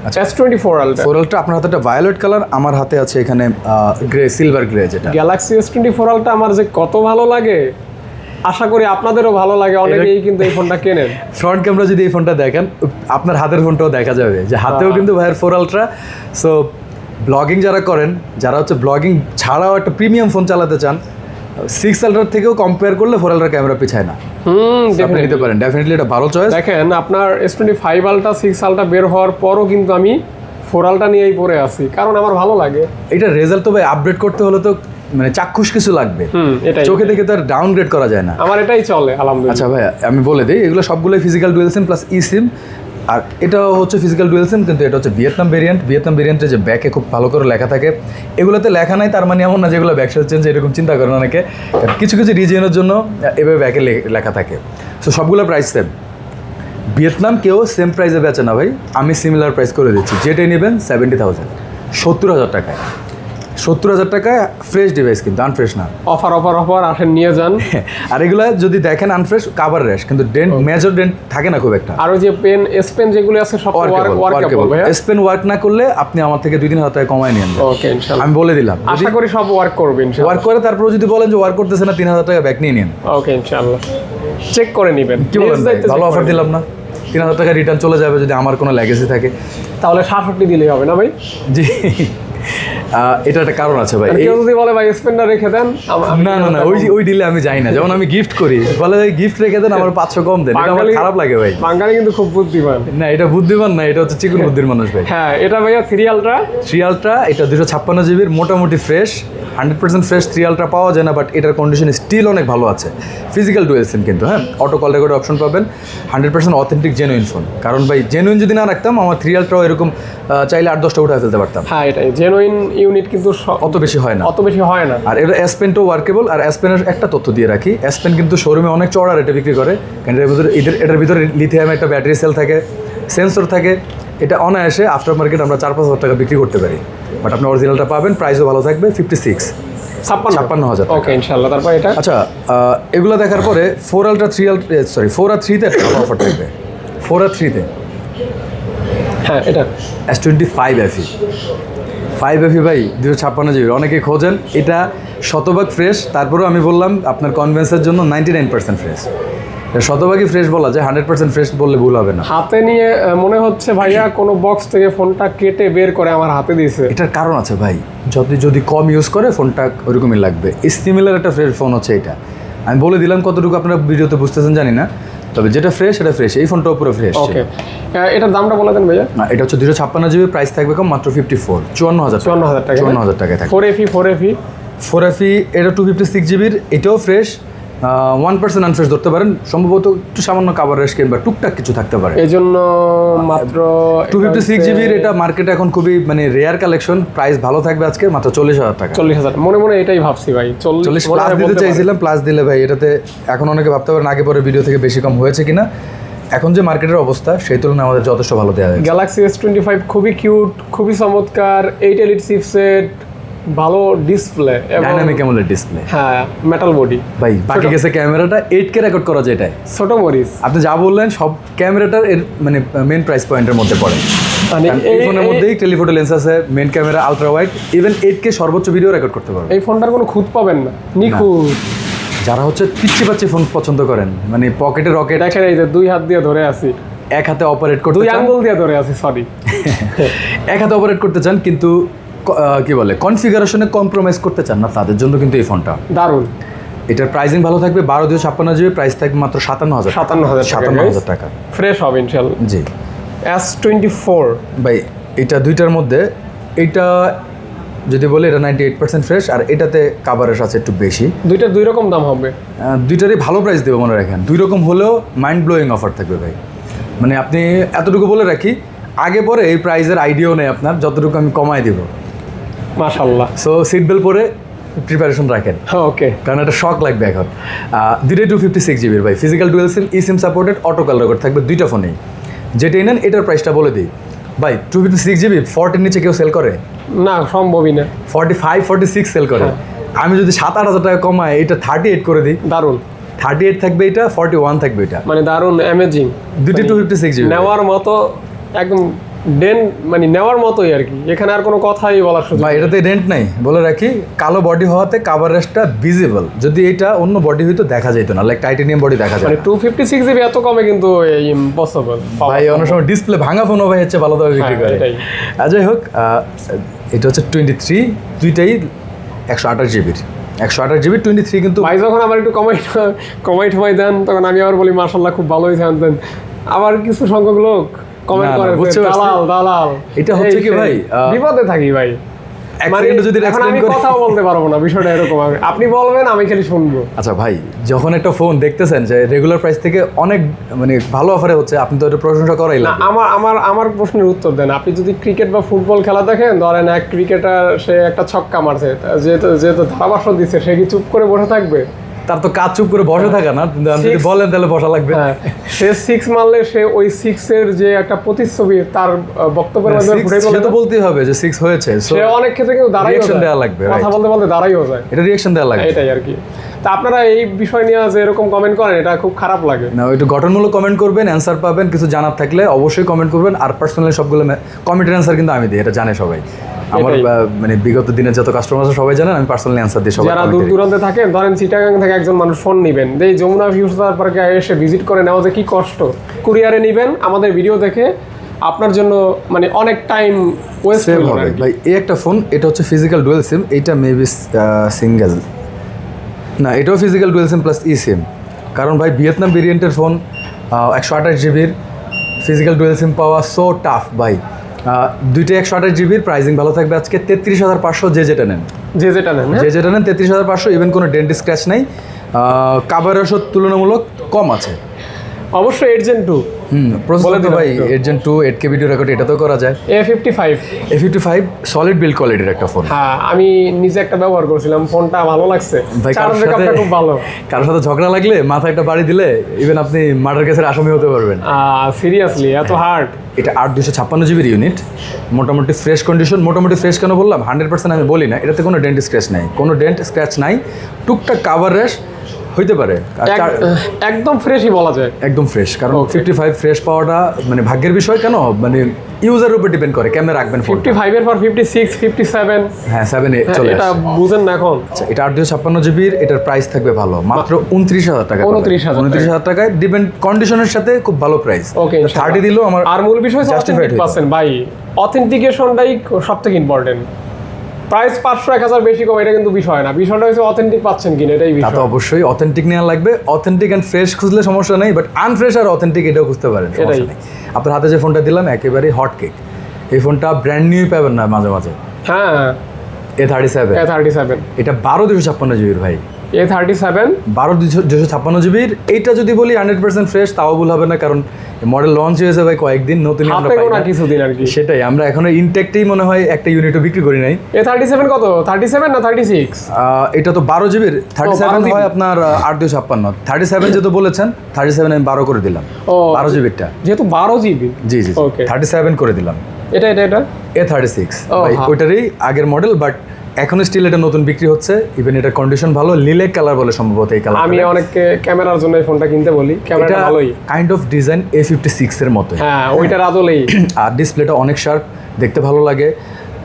A: আচ্ছা,
B: S24 আলট্রা।
A: ফোরালটা আপনার হাতে একটা ভায়োলেট কালার, আমার হাতে আছে এখানে গ্রে, সিলভার গ্রে যেটা।
B: গ্যালাক্সি S24 আলট্রা আমার যে কত ভালো লাগে, আশা করি আপনাদেরও ভালো লাগে। অনেকেই কিন্তু এই ফোনটা কেনেন।
A: ফ্রন্ট ক্যামেরা যদি এই ফোনটা দেখেন, আপনার হাতের ফোনটাও দেখা যাবে যে হাতেও কিন্তু ভাইয়ের 4 আলট্রা। সো ব্লগিং যারা করেন, যারা হচ্ছে ব্লগিং ছাড়াও একটা প্রিমিয়াম ফোন চালাতে চান, 6 আলট্রার থেকেও কম্পেয়ার করলে 4 আলট্রার ক্যামেরা পিছায় না। আপনি নিতে পারেন, ডেফিনেটলি এটা ভালো চয়েস।
B: দেখেন, আপনার S25 আলট্রা, 6 আলট্রা বের হওয়ার পরও কিন্তু আমি 4 আলট্রা নিয়েই পড়ে আছি, কারণ আমার ভালো লাগে।
A: এটা রেজাল্ট তো ভাই আপডেট করতে হলে তো মানে চাক্ষুষ কিছু লাগবে, চোখে দেখে তো আর ডাউনগ্রেড করা যায় না।
B: আমার এটাই চলে আলহামদুলিল্লাহ।
A: আচ্ছা ভাই, আমি বলে দিই, এগুলো সবগুলোই physical dual SIM plus e সিম। আর এটাও হচ্ছে ফিজিক্যাল ডুয়েল সিম, কিন্তু এটা হচ্ছে ভিয়েতনাম ভেরিয়েন্ট। ভিয়েতনাম ভেরিয়েন্টে যে ব্যাকে খুব ভালো করে লেখা থাকে, এগুলোতে লেখা নাই তার মানে এমন না যেগুলো ব্যাক সাইড চেঞ্জ, এরকম চিন্তা করেন অনেকে। কিছু কিছু রিজিয়নের জন্য এভাবে ব্যাকে লেখা থাকে। সো সবগুলো প্রাইস সেম। ভিয়েতনাম কেউ সেম প্রাইসে বেচে না ভাই, আমি সিমিলার প্রাইস করে দিচ্ছি। যেটাই নেবেন 70,000, 70,000 টাকায়। 70,000 টাকায় ফ্রেশ ডিভাইস, কিন্তু আনফ্রেশ না।
B: অফার আসেন, নিয়ে যান।
A: আর এগুলা যদি দেখেন আনফ্রেশ, কাভার র্যাশ, কিন্তু ডেন্ট, মেজর ডেন্ট থাকে না খুব একটা।
B: আর ওই যে এস পেন যেগুলো আছে সব ওয়ার্কেবল।
A: এস পেন ওয়ার্ক না করলে আপনি আমার থেকে 2-3 হাজার টাকা কমায় নিয়ে নেন।
B: ওকে, ইনশাআল্লাহ
A: আমি বলে দিলাম,
B: আশা করি সব ওয়ার্ক করবে ইনশাআল্লাহ।
A: ওয়ার্ক করে তারপর যদি বলেন যে ওয়ার্ক করতেছে না, 3,000 টাকা ব্যাক নিয়ে নিন।
B: ওকে, ইনশাআল্লাহ। চেক করে নেবেন।
A: কি বলেন ভাই, ভালো অফার দিলাম না? 3000 টাকা রিটার্ন চলে যাবে যদি আমার কোনো লেগেসি থাকে।
B: তাহলে 67 দিলেই হবে না ভাই?
A: জি, এটা একটা কারণ আছে ভাই।
B: কেউ যদি বলে ভাই স্পেন্ডার রেখে দেন,
A: না না না, ওই ডিলে আমি যাই না। যেমন আমি গিফট করি, বলে গিফট রেখে দেন, আমার 500 কম দেন, এটা আমার খারাপ লাগে ভাই।
B: বাঙালি কিন্তু খুব বুদ্ধিমান।
A: না, এটা বুদ্ধিমান না, এটা হচ্ছে চিকন বুদ্ধির মানুষ ভাই।
B: হ্যাঁ, এটা ভাইয়া 3 আলট্রা।
A: 3 আলট্রা, এটা 256 জিবির, মোটামুটি ফ্রেশ, 100% ফ্রেশ 3 আলট্রা পাওয়া যায় না, বাট এটার কন্ডিশন স্টিল অনেক ভালো আছে। ফিজিক্যাল ডুয়েল সিম কিন্তু, হ্যাঁ, অটো কল রেকর্ড অপশন পাবেন, 100% অথেন্টিক জেনুইন ফোন। কারণ ভাই জেনুইন যদি না রাখতাম, আমার 3 আলট্রাও এরকম চাইলে 8-10টা উঠে ফেলতে পারতাম।
B: হ্যাঁ, এটাই জেনুইন ইউনিট কিন্তু
A: অত বেশি হয় না,
B: অত বেশি হয় না।
A: আর এটা S Pen তো ওয়ার্কেবল। আর S Pen এর একটা তথ্য দিয়ে রাখি, S Pen কিন্তু শোরুমে অনেক চড়া রেটে বিক্রি করে, কারণ এটার ভিতরে লিথিয়াম একটা ব্যাটারি সেল থাকে, সেন্সর থাকে। এটা অনায়াসে আফটার মার্কেট আমরা 4-5 হাজার টাকা বিক্রি করতে পারি, বাট আপনি অরিজিনালটা পাবেন, প্রাইসও ভালো থাকবে, 56,000।
B: ওকে, ইনশাআল্লাহ। তারপর এটা,
A: আচ্ছা, এগুলো দেখার পরে 4 আলট্রা 3 আলট্রা, সরি 4 আর 3 তে একটা অফার থাকবে। 4 আর 3 তে,
B: হ্যাঁ, এটা
A: S25 FE 5 FE ভাই, 256 জিবি, অনেকে খোঁজেন। এটা শতভাগ ফ্রেশ, তারপরেও আমি বললাম আপনার কনভেন্সের জন্য 99% ফ্রেশ। শতভাগই ফ্রেশ বলা যায়, 100% ফ্রেশ বললে ভুল হবে না।
B: হাতে নিয়ে মনে হচ্ছে ভাইয়া কোনো বক্স থেকে ফোনটা কেটে বের করে আমার হাতে দিয়েছে।
A: এটার কারণ আছে ভাই, যদি কম ইউজ করে ফোনটা ওইরকমই লাগবে। সিমিলার একটা ফ্রেশ ফোন হচ্ছে এটা। আমি বলে দিলাম, কতটুকু আপনারা ভিডিওতে বুঝতেছেন জানি না, তবে যেটা ফ্রেশ সেটা ফ্রেশ। এই ফোনটাও পুরো ফ্রেশ।
B: ওকে, এটার দামটা বলে দেন ভাইয়া।
A: এটা হচ্ছে 256 জিবি, প্রাইস থাকবে কম, মাত্র 54,000 টাকা। 54,000 টাকায় থাকবে। 4FE এটা 256 জিবির, এটাও ফ্রেশ, 1% আনফ্রেশ ধরতে পারেন, সম্ভবত একটু সামান্য কাভার রেশ কিংবা টুকটাক কিছু থাকতে পারে।
B: এই জন্য মাত্র
A: 256 জিবির এটা মার্কেটে এখন খুবই মানে রেয়ার কালেকশন। প্রাইস ভালো থাকবে আজকে মাত্র 40,000 টাকা।
B: 40,000 মনে মনে এটাই ভাবছি ভাই,
A: 40 প্লাস দিতে চাইছিলাম, প্লাস দিলে ভাই এটাতে এখন অনেকে ভাবতে পারেন আগে পরে ভিডিও থেকে বেশি কম হয়েছে কিনা। এখন যে মার্কেটের অবস্থা সেই তুলনায় আমাদের যথেষ্ট ভালো দেওয়া যায়।
B: গ্যালাক্সি S25 খুবই কিউট, খুবই চমৎকার, 8 এলিট চিপসেট, ভালো ডিসপ্লে,
A: ডাইনামিক অ্যামোলেড ডিসপ্লে,
B: হ্যাঁ, মেটাল বডি
A: ভাই। বাকি গেছে ক্যামেরাটা 8K রেকর্ড করা যায়। এটাই
B: ছোট মরিচ,
A: আপনি যা বললেন সব ক্যামেরাটার এর মানে মেন প্রাইস পয়েন্টের মধ্যে পড়ে।
B: মানে
A: এই ফোনের মধ্যেই টেলিফোটো লেন্স আছে, main camera, ultra wide, even 8K সর্বোচ্চ ভিডিও রেকর্ড করতে পারবে।
B: এই ফোনটার কোনো খুঁত পাবেন না, নিখুঁত।
A: যারা হচ্ছে পিচ্ছি ফোন পছন্দ করেন, মানে পকেটে রকেট,
B: দেখেন এই যে 2 হাত দিয়ে ধরে আছি,
A: এক হাতে অপারেট করতে
B: 2
A: চান,
B: আঙ্গুল দিয়ে ধরে আছি, সরি,
A: এক হাতে অপারেট করতে চান, কিন্তু কি বলে কনফিগারেশনে কম্প্রোমাইজ করতে চান না, তাদের জন্য কিন্তু এই ফোনটা
B: দারুণ।
A: এটার প্রাইসিং ভালো থাকবে, 12/256 জিবি, প্রাইস থাকবে মাত্র 57,000 টাকা।
B: ফ্রেশ হবে ইনশাআল্লাহ।
A: জি,
B: S24
A: ভাই এটা দুইটার মধ্যে, এইটা যদি বলি এটা 98% ফ্রেশ, আর এটাতে কাভারেজ আছে একটু বেশি।
B: দুইটার 2 রকম দাম হবে,
A: দুইটারই ভালো প্রাইস দেবো মনে রাখেন। 2 রকম হলেও মাইন্ড ব্লোয়িং অফার থাকবে ভাই। মানে আপনি এতটুকু বলে রাখি, আগে পরে এই প্রাইসের আইডিয়াও নেই আপনার, যতটুকু আমি কমাই দিব।
B: মাশাআল্লাহ।
A: সো সিট বেল্ট পরে প্রিপারেশন রাখেন,
B: ওকে,
A: কারণ এটা শক লাগবে এখন। দুইটাই 256 জিবির ভাই, physical dual SIM, SIM supported, auto call record থাকবে দুইটা ফোনেই। যেটাই নেন এটার প্রাইসটা বলে দিই ভাই, 256 জিবি 40 নিচে কেউ সেল করে
B: না, সম্ভবই না।
A: 45-46 সেল করে। আমি যদি 7-8 হাজার টাকা কমাই, এটা 38 করে দিই,
B: দারুণ।
A: 38 থাকবে এটা, 41 থাকবে এটা,
B: মানে দারুণ, অ্যামেজিং।
A: দুইটাই 256 জিবি
B: নেওয়ার মতো, একদম মানে নেওয়ার মতোই আর কি, এখানে আর কোনো কথাই বলার সুযোগ
A: ভাই। এটাতে রেন্ট নাই, বলে রাখি। কালো বডি হওয়াতে কাভারেজটা ভিজিবল, যদি এটা অন্য বডি হইতো দেখা যেত না, লাইক টাইটানিয়াম বডি দেখা যায়।
B: মানে 256 জিবি এত কমে কিন্তু ইম্পসিবল
A: ভাই। অনেক সময় ডিসপ্লে ভাঙা ফোনও ভাই হচ্ছে ভালোভাবে বিক্রি করে। যাই হোক, এটা হচ্ছে 23, দুইটাই 128 জিবির, 128 জিবি 23 কিন্তু।
B: ভাই যখন আবার একটু কমাই দেন, তখন আমি আবার বলি মাশাআল্লাহ খুব ভালো হয়েছে আনতেন। আবার কিছু সংখ্যক লোক কমেন্ট করে, দালাল।
A: এটা হচ্ছে কি ভাই,
B: বিপদে থাকি ভাই। মানে যদি আমি কথাও বলতে পারবো না, বিষয়টা এরকম। আপনি বলবেন, আমি খালি শুনবো।
A: আচ্ছা ভাই, যখন একটা ফোন দেখতেছেন যে রেগুলার প্রাইস থেকে অনেক মানে ভালো অফারে হচ্ছে, আপনি তো এটা প্রশংসা করাই লাগবে।
B: আমার প্রশ্নের উত্তর দেন। আপনি যদি ক্রিকেট বা ফুটবল খেলা দেখেন, ধরেন এক ক্রিকেটার সে একটা ছক্কা মারছে, যেহেতু ধারাভাষ্য দিচ্ছে, সে কি চুপ করে বসে থাকবে?
A: তার তো কাজ চুপ করে বসে থাকা না, যদি বলেন তাহলে বসা লাগবে।
B: সে 6 মারলে সে ওই 6 এর যে একটা প্রতিচ্ছবি তার বক্তব্যের মাধ্যমে ফুটে তোলে,
A: তো বলতেই হবে যে 6 হয়েছে।
B: সে অনেক ক্ষেত্রে কিন্তু দাঁড়াইও যায়,
A: দেওয়া লাগবে,
B: কথা বলতে দাঁড়াইও যায়,
A: এটা রিঅ্যাকশন দেওয়া লাগবে,
B: এটাই আর কি। তা আপনারা এই বিষয় নিয়ে যে এরকম কমেন্ট করেন, এটা খুব খারাপ লাগে।
A: না, একটু গঠনমূলক কমেন্ট করবেন, অ্যান্সার পাবেন। কিছু জানার থাকলে অবশ্যই কমেন্ট করবেন, আর পার্সোনালি সবগুলো কমেন্টের অ্যান্সার কিন্তু আমি দিই, এটা জানে সবাই। আমার মানে বিগত দিনে যত কাস্টমার আছে সবাই জানেন, আমি পার্সোনালি অ্যান্সার দিই সবাই।
B: যারা দূর দূরান্তে থাকেন, ধরেন চিটাগাং থেকে একজন মানুষ ফোন নেবেন, এই যমুনা ভিউজ পার্কে এসে ভিজিট করে নেওয়া যে কি কষ্ট, কুরিয়ারে নেবেন আমাদের ভিডিও দেখে, আপনার জন্য মানে অনেক টাইম ওয়েস্ট হবে
A: ভাই। এই একটা ফোন, এটা হচ্ছে ফিজিক্যাল ডুয়েল সিম, এটা মেবি সিঙ্গেল না, এটাও physical dual SIM plus e সিম। কারণ ভাই ভিয়েতনাম ভেরিয়েন্টের ফোন 128 জিবির ফিজিক্যাল ডুয়েল সিম পাওয়া সো টাফ ভাই। দুইটাই 128 জিবির, প্রাইসিং ভালো থাকবে আজকে 33,500, যে যেটা নেন 33,500। ইভেন কোনো ডেন্ট স্ক্র্যাচ নাই, কাভারেজও তুলনামূলক কম আছে।
B: অবশ্যই 8 Gen 2
A: প্রসেসর তো ভাই 8 Gen 2 8K ভিডিও রেকর্ড, এটা তো করা যায়। A55 সলিড বিল্ড কোয়ালিটির একটা ফোন।
B: হ্যাঁ, আমি নিজে একটা ব্যবহার করছিলাম, ফোনটা ভালো লাগছে
A: ভাই।
B: চার্জ ব্যাকআপটা খুব ভালো।
A: কারোর সাথে ঝগড়া লাগলে মাথায় একটা বাড়ি দিলে ইভেন আপনি মার্ডার কেসের আসামি হতে পারবেন।
B: সিরিয়াসলি এত হার্ড?
A: এটা 8/256 জিবির ইউনিট, মোটামুটি ফ্রেশ কন্ডিশন। মোটামুটি ফ্রেশ কেন বললাম, 100% আমি বলি না, এটাতে কোনো ডেন্ট স্ক্র্যাচ নাই, কোনো ডেন্ট স্ক্র্যাচ নাই, টুকটাক কাভার র্যাশ হইতে পারে,
B: একদম ফ্রেশই বলা যায়,
A: একদম ফ্রেশ। কারণ 55 ফ্রেশ পাওয়াটা মানে ভাগ্যের বিষয়, কেন মানে ইউজারের উপর ডিপেন্ড করে কেমনে রাখবেন।
B: 55 এর পর 56 57,
A: হ্যাঁ 7 চলে
B: এটা বুঝেন না এখন।
A: এটা 8/256 জিবির, এটার প্রাইস থাকবে ভালো, মাত্র 29,000 টাকা। 29,000 টাকায় ডিপেন্ড কন্ডিশনের সাথে খুব ভালো প্রাইস।
B: ওকে,
A: 30 দিলেও আমার।
B: আর মূল বিষয় হচ্ছে ভাই, অথেন্টিকেশনটাই সবথেকে ইম্পর্টেন্ট। প্রাইস 500-1000 বেশি কম এটা কিন্তু বিষয় না, বিষয়টা হচ্ছে অথেন্টিক পাচ্ছেন কিনা, এটাই বিষয়।
A: তা তো অবশ্যই অথেন্টিক নেওয়া লাগবে, অথেন্টিক অ্যান্ড ফ্রেশ খুঁজলে সমস্যা নেই, বাট আনফ্রেশ আর অথেন্টিক এটাও খুঁজতে পারেন, সমস্যা নেই। আপনার হাতে যে ফোনটা দিলাম একেবারে হট কেক, এই ফোনটা ব্র্যান্ড নিউ পাবেন না মাঝে মাঝে।
B: হ্যাঁ, A37
A: এটা 12/256 জিবির ভাই।
B: A37
A: 12/256 জিবির। এইটা যদি বলি 100% ফ্রেশ তাও ভুল হবে না, কারণ মডেল লঞ্চ হয়েছে ভাই কয়েকদিন, নতুন আমরা পাই না
B: কিছুদিন আর কি।
A: সেটাই, আমরা এখনো ইনটেকটাই মনে হয় একটা ইউনিটও বিক্রি করি নাই।
B: A37 কত? 37 না 36?
A: এটা তো 12 জিবির, 37 হয় আপনার 8/256। 37 যেহেতু বলেছেন, 37 আমি 12 করে দিলাম, 12 জিবিরটা
B: যেহেতু 12 জিবি।
A: জি 37 করে দিলাম।
B: এটা
A: A36 ভাই, ওইটারই আগের মডেল, বাট এখন স্টিল এটা নতুন বিক্রি হচ্ছে। ইভেন এটা কন্ডিশন ভালো, লিলেক কালার বলে সম্ভবত এই কালার।
B: আমি অনেককে ক্যামেরার জন্য এই ফোনটা কিনতে বলি, ক্যামেরাটা ভালোই,
A: কাইন্ড অফ ডিজাইন A56 এর মতো।
B: হ্যাঁ, ওইটার আদলেই।
A: আর ডিসপ্লেটা অনেক শার্প, দেখতে ভালো লাগে।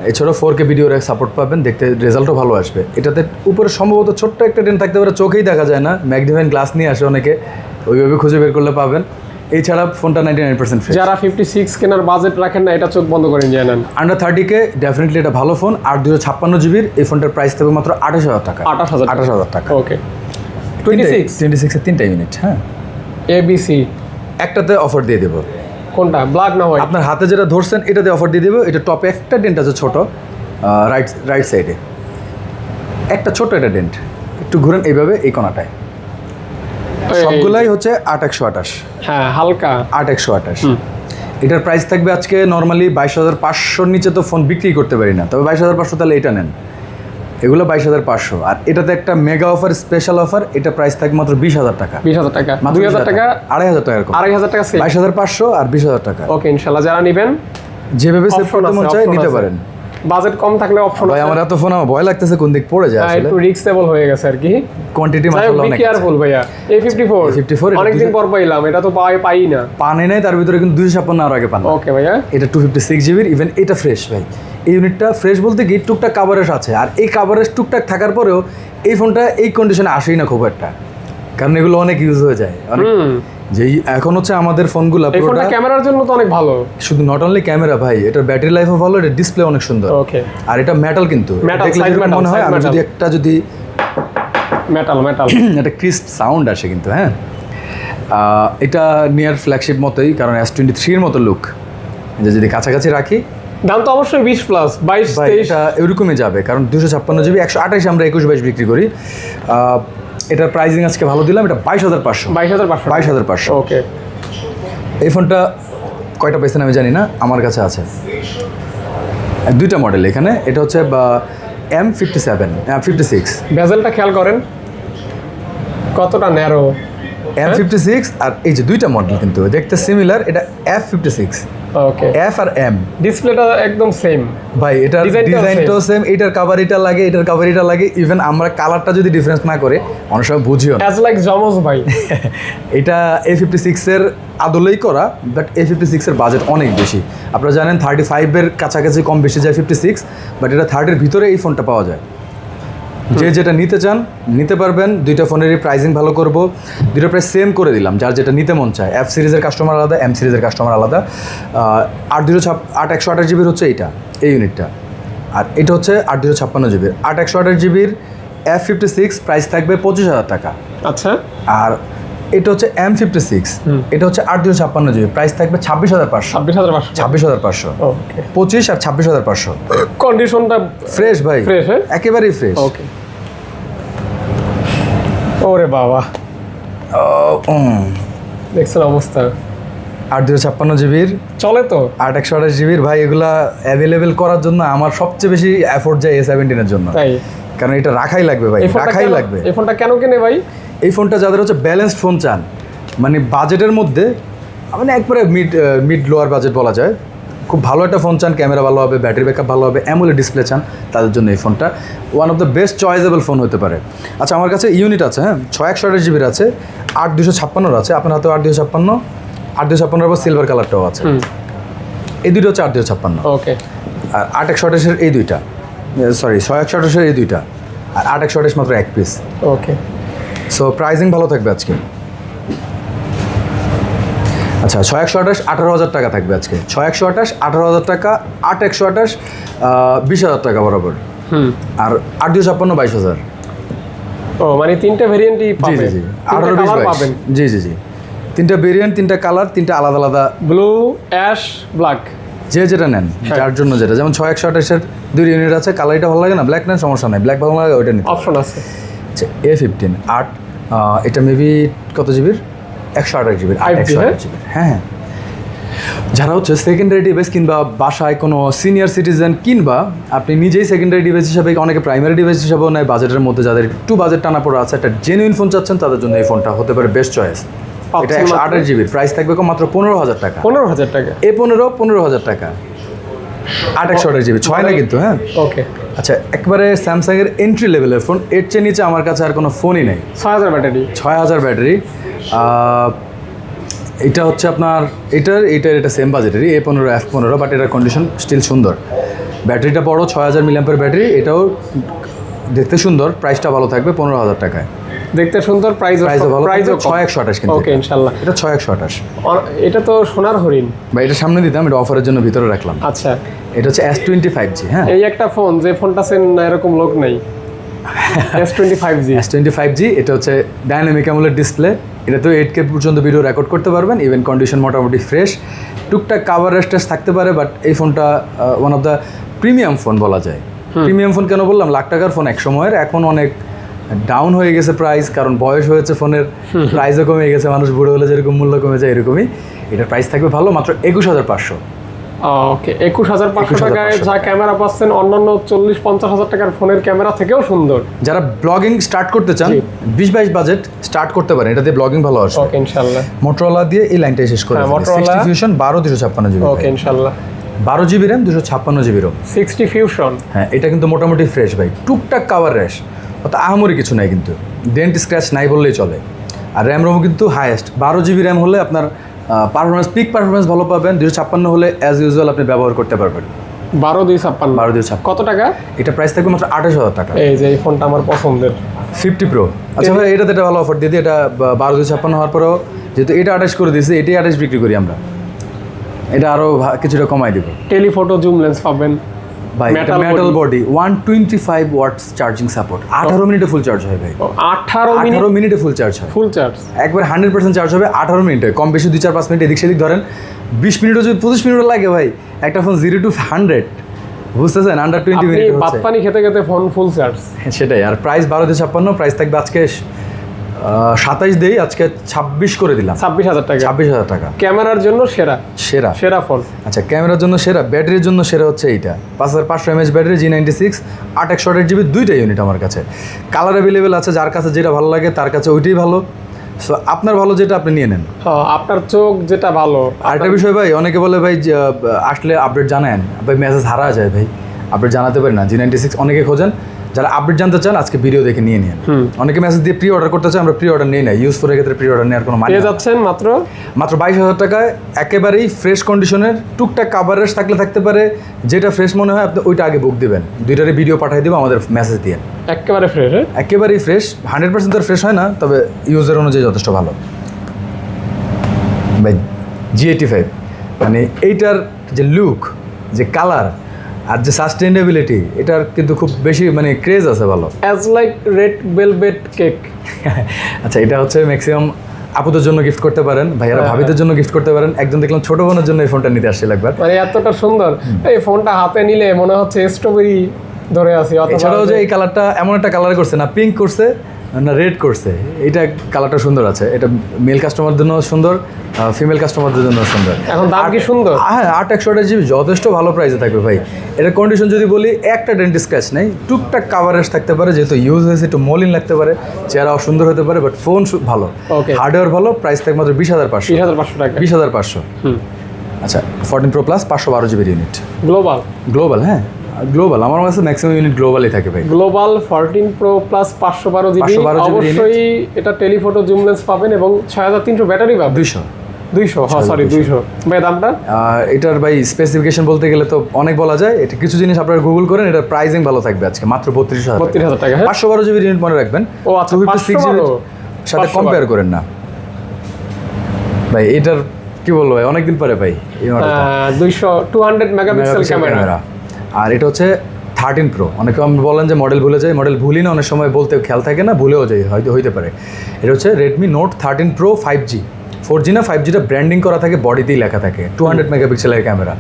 A: এছাড়াও 4K ভিডিও সাপোর্ট পাবেন, দেখতে রেজাল্টও ভালো আসবে। এটাতে উপরে সম্ভবত ছোট্ট একটা ডেন্ট থাকতে পারে, চোখেই দেখা যায় না, ম্যাগনিফাইং গ্লাস নিয়ে আসে অনেকে, ওইভাবে খুঁজে বের করলে পাবেন। এছাড়া ফোনটা 99% ফ্রেশ।
B: যারা 56 কেনার বাজেট রাখেন না, এটা চোখ বন্ধ করে নিয়ে নেন।
A: আন্ডার 30K ডেফিনেটলি এটা ভালো ফোন। 8/256 জিবির এই ফোনটার প্রাইস থাকবে মাত্র 28,000 টাকা। 28,000 টাকা।
B: ওকে, 26
A: এর 3টা ইউনিট। হ্যাঁ,
B: ABC
A: একটাতে অফার দিয়ে দেবো।
B: কোনটা, ব্ল্যাক না হোয়াইট?
A: আপনার হাতে যেটা ধরছেন এটাতে অফার দিয়ে দেবো। এটা টপে একটা ডেন্ট আছে ছোট, রাইট সাইডে একটা ছোট একটা ডেন্ট, একটু ঘুরেন এইভাবে এই কোণাটায়। সবগুলাই হচ্ছে 8/128।
B: হ্যাঁ, হালকা
A: 8/128। এটার প্রাইস থাকবে আজকে নর্মালি 22,500 নিচে তো ফোন বিক্রি করতে পারি না, তবে 22,500 তাহলে এটা নেন, এগুলো 22,500। আর এটাতে একটা মেগা অফার, স্পেশাল অফার, এটা প্রাইস থাকবে মাত্র 20,000 টাকা।
B: 20,000 টাকা, 2,000 টাকা,
A: 2,500 টাকা,
B: 2,500 টাকা সেভ,
A: 22,500 আর 20,000 টাকা।
B: ওকে, ইনশাআল্লাহ যারা নেবেন
A: যেভাবে সেভ করতে মন চায় নিতে পারেন।
B: বাজেট কম থাকলে অপশন আছে।
A: ভাই আমার এত ফোন, আমার ভয় লাগতেছে কোন দিক পড়ে যায় আসলে,
B: একটু রিস্কেবল হয়ে গেছে আর কি।
A: কোয়ান্টিটি মাশাআল্লাহ অনেক।
B: কেয়ারফুল ভাইয়া। A54 অনেকদিন পর পাইলাম, এটা তো পাই না,
A: পানে নাই, তার ভিতরে কিন্তু 256 আর আগে পান।
B: ওকে ভাইয়া,
A: এটা 256 জিবির। ইভেন এটা ফ্রেশ ভাই, এই ইউনিটটা ফ্রেশ বলতে কি টুকটাক কাভারেজ আছে, আর এই কাভারেজ টুকটাক থাকার পরেও এই ফোনটা এই কন্ডিশনে আসেই না খুব একটা, কারণ এগুলো অনেক ইউজ হয়ে যায়। যে এখন হচ্ছে আমাদের ফোনগুলো
B: পুরোটা ক্যামেরার জন্য তো অনেক ভালো,
A: শুধু নট অনলি ক্যামেরা ভাই, এটা ব্যাটারি লাইফও ভালো, এটা ডিসপ্লে অনেক সুন্দর।
B: ওকে,
A: আর এটা মেটাল, কিন্তু মনে হয় আমি যদি মেটাল একটা ক্রিস্প সাউন্ড আসে কিন্তু। হ্যাঁ, এটা নিয়ার ফ্ল্যাগশিপ মতোই, কারণ S23 এর মতো লুক। যদি কাছাকাছি রাখি,
B: দাম তো অবশ্যই 20 প্লাস 22-23
A: এটা এরকমই যাবে, কারণ 256 জিবি 128 আমরা 21-22 বিক্রি করি। এটার প্রাইসিং আজকে ভালো দিলাম, এটা 22,500।
B: ওকে,
A: এই ফোনটা কয়টা পেয়েছেন আমি জানি না, আমার কাছে আছে দুইটা মডেল এখানে। এটা হচ্ছে M56।
B: বেজেলটা খেয়াল করেন কতটা ন্যারো,
A: M56 আর এই যে দুইটা মডেল কিন্তু দেখতে সিমিলার, এটা F56
B: ওকে,
A: F আর M।
B: ডিসপ্লেটা একদম সেম
A: ভাই এটার ডিজাইনটাও সেম, এটার কাভার এটা লাগে, এটার কাভার এটা লাগে, ইভেন আমরা কালারটা যদি ডিফারেন্স না করে অনেক সময় বুঝিও না।
B: অ্যাজ লাইক জমজ ভাই।
A: এটা A56 এর আদলেই করা, বাট A56 এর বাজেট অনেক বেশি। আপনারা জানেন 35 এর কাছাকাছি কম বেশি যায় 56, বাট এটা 30 এর ভিতরে এই ফোনটা পাওয়া যায়। যে যেটা নিতে চান নিতে পারবেন। দুইটা ফোনেরই প্রাইসিং ভালো করব, দুইটা প্রাইস সেম করে দিলাম, যার যেটা নিতে মন চায়। F সিরিজের কাস্টমার আলাদা, M সিরিজের কাস্টমার আলাদা। 8 128 জিবির হচ্ছে এইটা, এই ইউনিটটা, আর এটা হচ্ছে 8 256 জিবির। 8 128 জিবির F56 প্রাইস থাকবে 25,000 টাকা।
B: আচ্ছা,
A: আর এটা হচ্ছে M56, এটা হচ্ছে 8 256 জিবি, প্রাইস থাকবে 26,500।
B: 26,500।
A: 26,500,
B: ওকে,
A: 25 আর 26,500।
B: কন্ডিশনটা
A: ফ্রেশ ভাই,
B: ফ্রেশ, হ্যাঁ
A: একেবারেই ফ্রেশ।
B: ওকে। ওরে বাবা, দেখছেন অবস্থা।
A: 8 256 জিবির,
B: চলে তো।
A: 8 128 জিবির ভাই, এগুলা অ্যাভেলেবেল করার জন্য আমার সবচেয়ে বেশি এফোর্ট যায় A17 এর জন্য,
B: তাই
A: কারণ এটা রাখাই লাগবে ভাই, রাখাই লাগবে।
B: এই ফোনটা কেন কেনে ভাই?
A: এই ফোনটা যাদের হচ্ছে ব্যালেন্সড ফোন চান, মানে বাজেটের মধ্যে, মানে একবারে মিড লোয়ার বাজেট বলা যায়, খুব ভালো একটা ফোন চান, ক্যামেরা ভালো হবে, ব্যাটারি ব্যাকআপ ভালো হবে, অ্যামোলেড ডিসপ্লে চান, তাদের জন্য এই ফোনটা one of the best choiceable phone হতে পারে। আচ্ছা, আমার কাছে ইউনিট আছে, হ্যাঁ, 6 128 জিবির আছে, 8 256 আছে, আপনার হাতে 8 256, 8 256 পর সিলভার কালারটাও আছে। এই দুটো হচ্ছে 8 256,
B: ওকে।
A: আর 8 128 এই দুইটা, সরি 6 128 এই দুইটা, আর 8 128 মাত্র এক পিস।
B: ওকে,
A: সো প্রাইসিং ভালো থাকবে আজকে। আচ্ছা, 6 128 18,000 টাকা থাকবে আজকে। 6 128 18,000 টাকা, 8 128 20,000 টাকা বরাবর, আর 8 256 22,000।
B: ও মানে তিনটা ভেরিয়েন্টই
A: জি
B: পাবেন,
A: জি জি,
B: তিনটা
A: 18 20
B: কালার
A: 22।
B: পাবেন।
A: জি জি জি, তিনটা ভেরিয়েন্ট, তিনটা কালার, তিনটা আলাদা আলাদা,
B: ব্লু, অ্যাশ, ব্ল্যাক,
A: যে যেটা নেন যার জন্য যেটা। যেমন 6 128 এর 2 ইউনিট আছে, কালার এটা ভালো লাগে না, ব্ল্যাক নেন সমস্যা নাই, ব্ল্যাক ভালো লাগে ওইটা নিতে।
B: অপশন আছে।
A: আচ্ছা, A15 8, এটা মেবি কত জিবির? 128 জিবির, 128 জিবির। হ্যাঁ, যারা হচ্ছে সেকেন্ডারি ডিভাইস কিংবা বাসায় কোনো সিনিয়র সিটিজেন, কিংবা আপনি নিজেই সেকেন্ডারি ডিভাইস হিসাবে, অনেকে প্রাইমারি ডিভাইস হিসাবেও নেয়, বাজেটের মধ্যে যাদের একটু বাজেট টানা পড়া আছে, একটা জেনুইন ফোন চাচ্ছেন, তাদের জন্য এই ফোনটা হতে পারে বেস্ট চয়েস। এটা 128 জিবির, প্রাইস থাকবে মাত্র 15,000 টাকা।
B: 15,000 টাকা।
A: A15 টাকা, 8 128 জিবি, 6 না কিন্তু, হ্যাঁ।
B: ওকে,
A: আচ্ছা, একবারে স্যামসাংয়ের এন্ট্রি লেভেলের ফোন, এর চেয়ে নিচে আমার কাছে আর কোনো ফোনই নেই।
B: 6,000 ব্যাটারি,
A: 6,000 ব্যাটারি। এটা হচ্ছে আপনার এটা সেম বাজেটেরই, A15 F15, বাট এটার কন্ডিশন স্টিল সুন্দর। ব্যাটারিটা বড়, 6,000 মিলিঅ্যাম্পিয়ার ব্যাটারি, এটাও দেখতে সুন্দর, প্রাইসটা ভালো থাকবে 15,000 টাকায়।
B: দেখতে সুন্দর, প্রাইসও
A: ভালো,
B: প্রাইসও
A: 6 128 কিন্তু।
B: ওকে, ইনশাআল্লাহ।
A: এটা 6 128।
B: এটা তো সোনার হরিণ
A: বা এটা সামনে দিতাম, এটা অফারের জন্য ভিতরে রাখলাম।
B: আচ্ছা,
A: এটা হচ্ছে S25G। হ্যাঁ,
B: এই একটা ফোন, যে ফোনটা সেন না এরকম লোক নেই। S25G,
A: S25G, এটা হচ্ছে ডাইনামিক অ্যামোলেড ডিসপ্লে, এটা তো 8K পর্যন্ত ভিডিও রেকর্ড করতে পারবেন, ইভেন কন্ডিশন মোটামুটি ফ্রেশ, টুকটাক কাভার রেস্টেস থাকতে পারে, বাট এই ফোনটা one of the premium phone বলা যায়। প্রিমিয়াম ফোন কেন বললাম? লাখ টাকার ফোন এক সময়ের, এখন অনেক ডাউন হয়ে গেছে প্রাইস, কারণ বয়স হয়েছে, ফোনের প্রাইসও কমে গেছে, মানুষ বুড়ো হলে যেরকম মূল্য কমে যায় এরকমই। এটার প্রাইস থাকবে ভালো, মাত্র 21,500।
B: ওকে, 21,500 টাকায় যা ক্যামেরা পাচ্ছেন, অন্যান্য 40-50,000 টাকার ফোনের ক্যামেরা থেকেও সুন্দর।
A: যারা ব্লগিং স্টার্ট করতে চান, 20-22 বাজেট স্টার্ট করতে পারেন, এটা দিয়ে ব্লগিং ভালো আসবে।
B: ওকে, ইনশাআল্লাহ।
A: মোটরোলা দিয়ে এই লাইনটাই শেষ করে,
B: Motorola
A: 60 ফিউশন 12 256 জিবি।
B: ওকে, ইনশাআল্লাহ।
A: 12 GB RAM, 256 GB ROM.
B: 60 fusion,
A: হ্যাঁ, এটা কিন্তু মোটামুটি ফ্রেশ ভাই, টুকটাক কাভার র্যাশ, অত আহামরি কিছু নাই কিন্তু, ডেন্ট স্ক্র্যাচ নাই বললেই চলে। আর র্যাম রোমও কিন্তু হাইয়েস্ট, 12 জিবি র্যাম হলে আপনার পারফরমেন্স, পিক পারফরমেন্স ভালো পাবেন। 256 হলে অ্যাজ ইউজুয়াল আপনি ব্যবহার করতে পারবেন।
B: 12 256,
A: 12 256
B: কত টাকা?
A: এটা প্রাইস থাকবে মাত্র 28,000 টাকা।
B: এই যে এই ফোনটা আমার পছন্দের,
A: 50 Pro। আচ্ছা ভাই, এটাতে একটা ভালো অফার দিয়ে দিই, এটা 12 256 হওয়ার পরেও যেহেতু এটা 28 করে দিয়েছি, এটাই 28 বিক্রি করি আমরা, এটা আরও কিছুটা কমাই দিব।
B: টেলিফটো জুম লেন্স পাবেন
A: ভাই, মেটাল বডি, 125 ওয়াটস চার্জিং সাপোর্ট, 18 মিনিটে ফুল চার্জ হয় ভাই।
B: 18
A: মিনিটে ফুল চার্জ হয়,
B: ফুল চার্জ,
A: একবার 100% চার্জ হবে 18 মিনিটে। কম বেশি 2-4-5 মিনিট এদিক সেদিক ধরেন, 20 মিনিটও যদি 25 মিনিটও লাগে ভাই, একটা ফোন 0 to 100, বুঝতেছেন, আন্ডার 20 মিনিট
B: আপনি ভাত পানি খেতে খেতে ফোন ফুল চার্জ।
A: সেটাই। আর প্রাইস 12 256, প্রাইস থাকবে আজকে 27 দেই, আজকে 26 করে দিলাম,
B: 26,000 টাকা।
A: 26,000 টাকা।
B: ক্যামেরার জন্য সেরা
A: সেরা
B: ফোন।
A: আচ্ছা, ক্যামেরার জন্য সেরা, ব্যাটারির জন্য সেরা হচ্ছে এইটা, 5500 mAh ব্যাটারি, G96, 8 128 জিবি, দুইটা ইউনিট আমার কাছে। কালার অ্যাভেলেবেল আছে, যার কাছে যেটা ভালো লাগে তার কাছে ওইটাই ভালো। সো আপনার ভালো যেটা আপনি নিয়ে নেন।
B: হ্যাঁ, আপনার চোখ যেটা ভালো।
A: আরেকটা বিষয় ভাই, অনেকে বলে ভাই যে আসলে আপডেট জানান, ভাই মেসেজ হারা যায় ভাই, আপডেট জানাতে পারি না। G96 অনেকে খোঁজেন, যারা আপডেট জানতে চান আজকে ভিডিও দেখে নিয়ে নিন। অনেকে মেসেজ দিয়ে প্রি অর্ডার করতে চান, আমরা প্রি অর্ডার নিই না, ইউজ ফোরের ক্ষেত্রে প্রি অর্ডার নেওয়ার কোনো মানে
B: পেয়ে যাচ্ছেন মাত্র
A: 22,000 টাকায়, একেবারেই ফ্রেশ কন্ডিশনের। টুকটাক কাভারেজ থাকলে থাকতে পারে, যেটা ফ্রেশ মনে হয় আপনি ওইটা আগে বুক দিবেন, দুইটারই ভিডিও পাঠিয়ে দেবো আমাদের মেসেজ দিয়ে।
B: একেবারে ফ্রেশ।
A: একেবারেই ফ্রেশ, 100% তো ফ্রেশ হয় না, তবে ইউজের অনুযায়ী যথেষ্ট ভালো ভাই। G85 মানে এইটার যে লুক, যে কালার আর যে সাস্টেইনেবিলিটি, এটার কিন্তু খুব বেশি মানে ক্রেজ আছে ভালো।
B: As like red velvet cake.
A: আচ্ছা, এটা হচ্ছে ম্যাক্সিমাম আপুদের জন্য গিফট করতে পারেন, ভাইয়ারা ভাবিদের জন্য গিফট করতে পারেন। একজন দেখলাম ছোট বোনের জন্য এই ফোনটা নিতে আসছিল একবার,
B: মানে এতটা সুন্দর এই ফোনটা হাতে নিলে মনে হচ্ছে স্ট্রবেরি ধরে আছি।
A: এছাড়াও যে এই কালারটা এমন একটা কালার করছে, না পিঙ্ক করছে না রেড করছে, এইটা কালারটা সুন্দর আছে। এটা মেল কাস্টমারদের জন্য সুন্দর, ফিমেল কাস্টমারদের জন্য সুন্দর।
B: এখন দাম কি সুন্দর?
A: হ্যাঁ, 8/128 GB যথেষ্ট ভালো প্রাইসে থাকবে ভাই। এটার কন্ডিশন যদি বলি, একটা ডেন্ট স্ক্র্যাচ নেই, টুকটাক কাভারেজ থাকতে পারে, যেহেতু ইউজ হয়েছে একটু মলিন লাগতে পারে, চেহারা অসুন্দর হতে পারে, বাট ফোন ভালো, হার্ডওয়্যার ভালো। প্রাইস থাকে মাত্র 20,500
B: টাকা।
A: 20,500। আচ্ছা, 14 Pro Plus 512 GB unit global. হ্যাঁ, গ্লোবাল আমার কাছে ম্যাক্সিমাম ইউনিট গ্লোবালই থাকে ভাই।
B: Global 14 Pro Plus 512 GB। অবশ্যই এটা টেলিফটো জুম লেন্স পাবেন এবং 6300 ব্যাটারি পাবেন। 200 হ্যাঁ সরি 200 ভাই। দামটা
A: এটার ভাই স্পেসিফিকেশন বলতে গেলে তো অনেক বলা যায়, এটা কিছু জিনিস আপনারা গুগল করেন, এটার প্রাইসিং ভালো থাকবে আজকে মাত্র 32,000
B: টাকা।
A: 512 GB ইউনিট মনে রাখবেন।
B: ও আচ্ছা,
A: 256 GB সাথে কম্পেয়ার করেন না ভাই। এটার কি বলবো ভাই, অনেকদিন পরে ভাই
B: 200 মেগাপিক্সেল ক্যামেরা।
A: আর এটা হচ্ছে 13 Pro। অনেকে বলেন যে মডেল ভুলে যায়, মডেল ভুলি না, অনেক সময় বলতে খেয়াল থাকে না, ভুলেও যায়, হয়তো হইতে পারে। এটা হচ্ছে Redmi Note 13 Pro 5G। 4G না 5Gটা ব্র্যান্ডিং করা থাকে, বডিতেই লেখা থাকে। 200 মেগাপিক্সেলের ক্যামেরা।